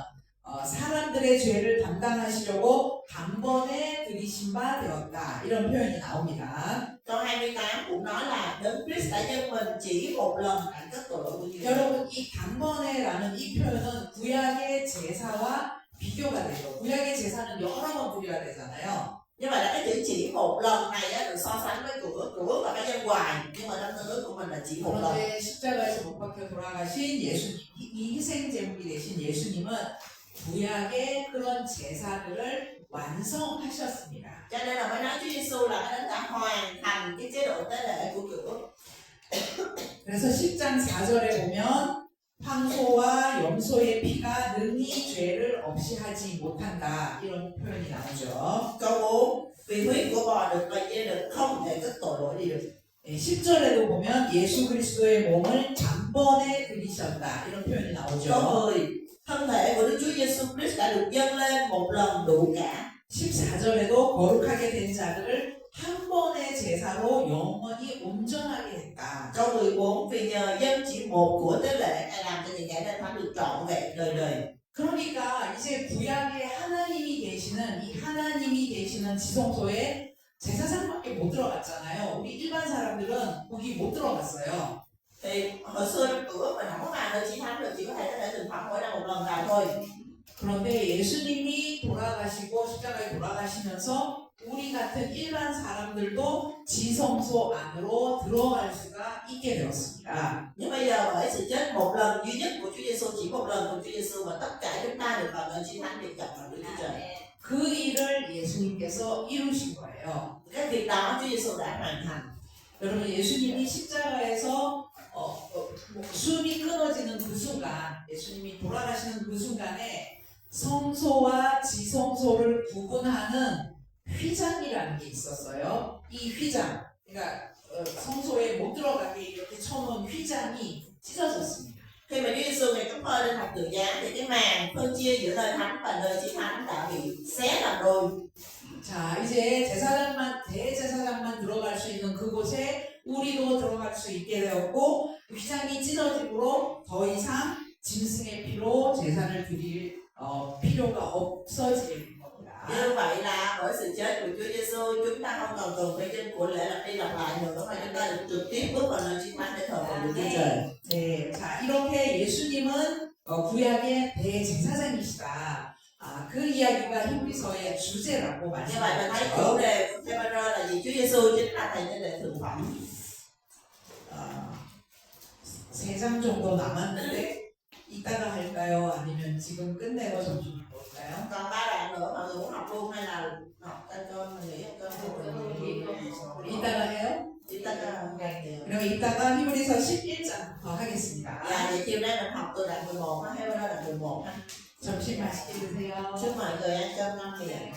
사람들의 죄를 담당하시려고 단번에 들이신 바 되었다. 이런 표현이 나옵니다. Câu 28 cũng nói là Đấng Christ đã dâng mình chỉ một lần đặng cất tội lỗi của nhiều người. 여러분 이 단번에라는 이 표현은 구약의 제사와 비교가 되죠. 구약의 제사는 여러 번 드려야 되잖아요. Nhưng mà là cái chữ chỉ một lần này á, được so sánh với cựu ước là cái dân hoài, nhưng mà trong tân ước của mình là chỉ một lần. 그런데 십자가에서 못 박혀 돌아가신 예수님, 이 희생 제물이 되신 예수님은 구약의 그런 제사들을 완성하셨습니다. Cho nên là mới nói Chúa Giêsu là cái đã hoàn thành cái chế độ tế lễ của cựu ước. 그래서 10장 4절에 보면 황소와 염소의 피가 능히 죄를 없이 하지 못한다. 이런 표현이 나오죠. Câu 4 vì huyết của bò được và dê được không thể cất tội lỗi đi được. 10절에도 보면 예수 그리스도의 몸을 단번에 드리셨다. 이런 표현이 Câu 나오죠. 10 thân thể của Đức Chúa Giêsu Christ đã được dâng lên một lần đủ cả. 14절에도 거룩하게 된 자들을 한 번의 제사로 영원히 온전하게 했다. Câu 14 vì nhờ dân chỉ một của tế lễ Ngài làm cho những kẻ nên thánh được trọn vẹn đời đời. 그러니까 이제 구약에 하나님이 계시는 지성소에 제사장밖에 못 들어갔잖아요. 우리 일반 사람들은 거기 못 들어갔어요. Thì hồi xưa trong cựu ước mình không có vào nơi chí thánh được, chỉ có thể thực phẩm mỗi năm một lần vào thôi. 그런데 예수님이 돌아가시고 십자가에 돌아가시면서 우리 같은 일반 사람들도 지성소 안으로 들어갈 수가 있게 되었습니다. Nhưng bây giờ bởi sự chết một lần duy nhất của Chúa Giêsu, chỉ một lần của Chúa Giêsu mà tất cả chúng ta được vào nơi chí thánh để gặp mặt Đức Chúa Trời. 그 일을 예수님께서 이루신 거예요. Cái việc đó Chúa Giêsu đã hoàn thành. 여러분 예수님이 십자가에서 숨이 끊어지는 그 순간, 예수님이 돌아가시는 그 순간에 성소와 지성소를 구분하는 휘장이라는 게 있었어요. 이 휘장, 그러니까 성소에 못 들어가게 이렇게 쳐놓은 휘장이 찢어졌습니다. Khi mà Chúa Giêsu ngày cắm hơi lên thập tự giá thì cái màn phân chia giữa nơi thánh và nơi chí thánh đã bị xé làm đôi. 자, 이제 대제사장만 들어갈 수 있는 그곳에 우리도 들어갈 수 있게 되었고, 휘장이 찢어짐으로 더 이상 짐승의 피로 제사를 드릴 필요가 없어질 겁니다. Như vậy là bởi sự chết của Chúa Giêsu chúng ta không còn cần phải dân của lễ lặp đi lặp lại nữa mà chúng ta được trực tiếp bước vào nơi chí thánh để thờ phượng Đức Chúa Trời. 네, 자 이렇게 예수님은 구약의 대제사장이시다. 그 이야기가 히브리서의 주제라고 Như vậy mình thấy chủ 말씀하셨죠. đề của Hebrew là gì? Chúa Giêsu chính là thầy tế lễ thượng phẩm. 3장 정도 남았는데 이따가 할까요? 아니면 지금 끝내고 점심 먹을까요? Còn 3 đoạn nữa mọi người muốn học luôn hay là học ăn cơm mình nghĩ ăn cơm 이따가 해요? 이따가 그럼 이따가 히브리서 11장부터 하겠습니다. Dạ, vậy chiều nay mình học từ đoạn 11 á, Hebrew đoạn 11 ha. 점심 맛있게 드세요. Chúc mọi người ăn cơm ngon miệng.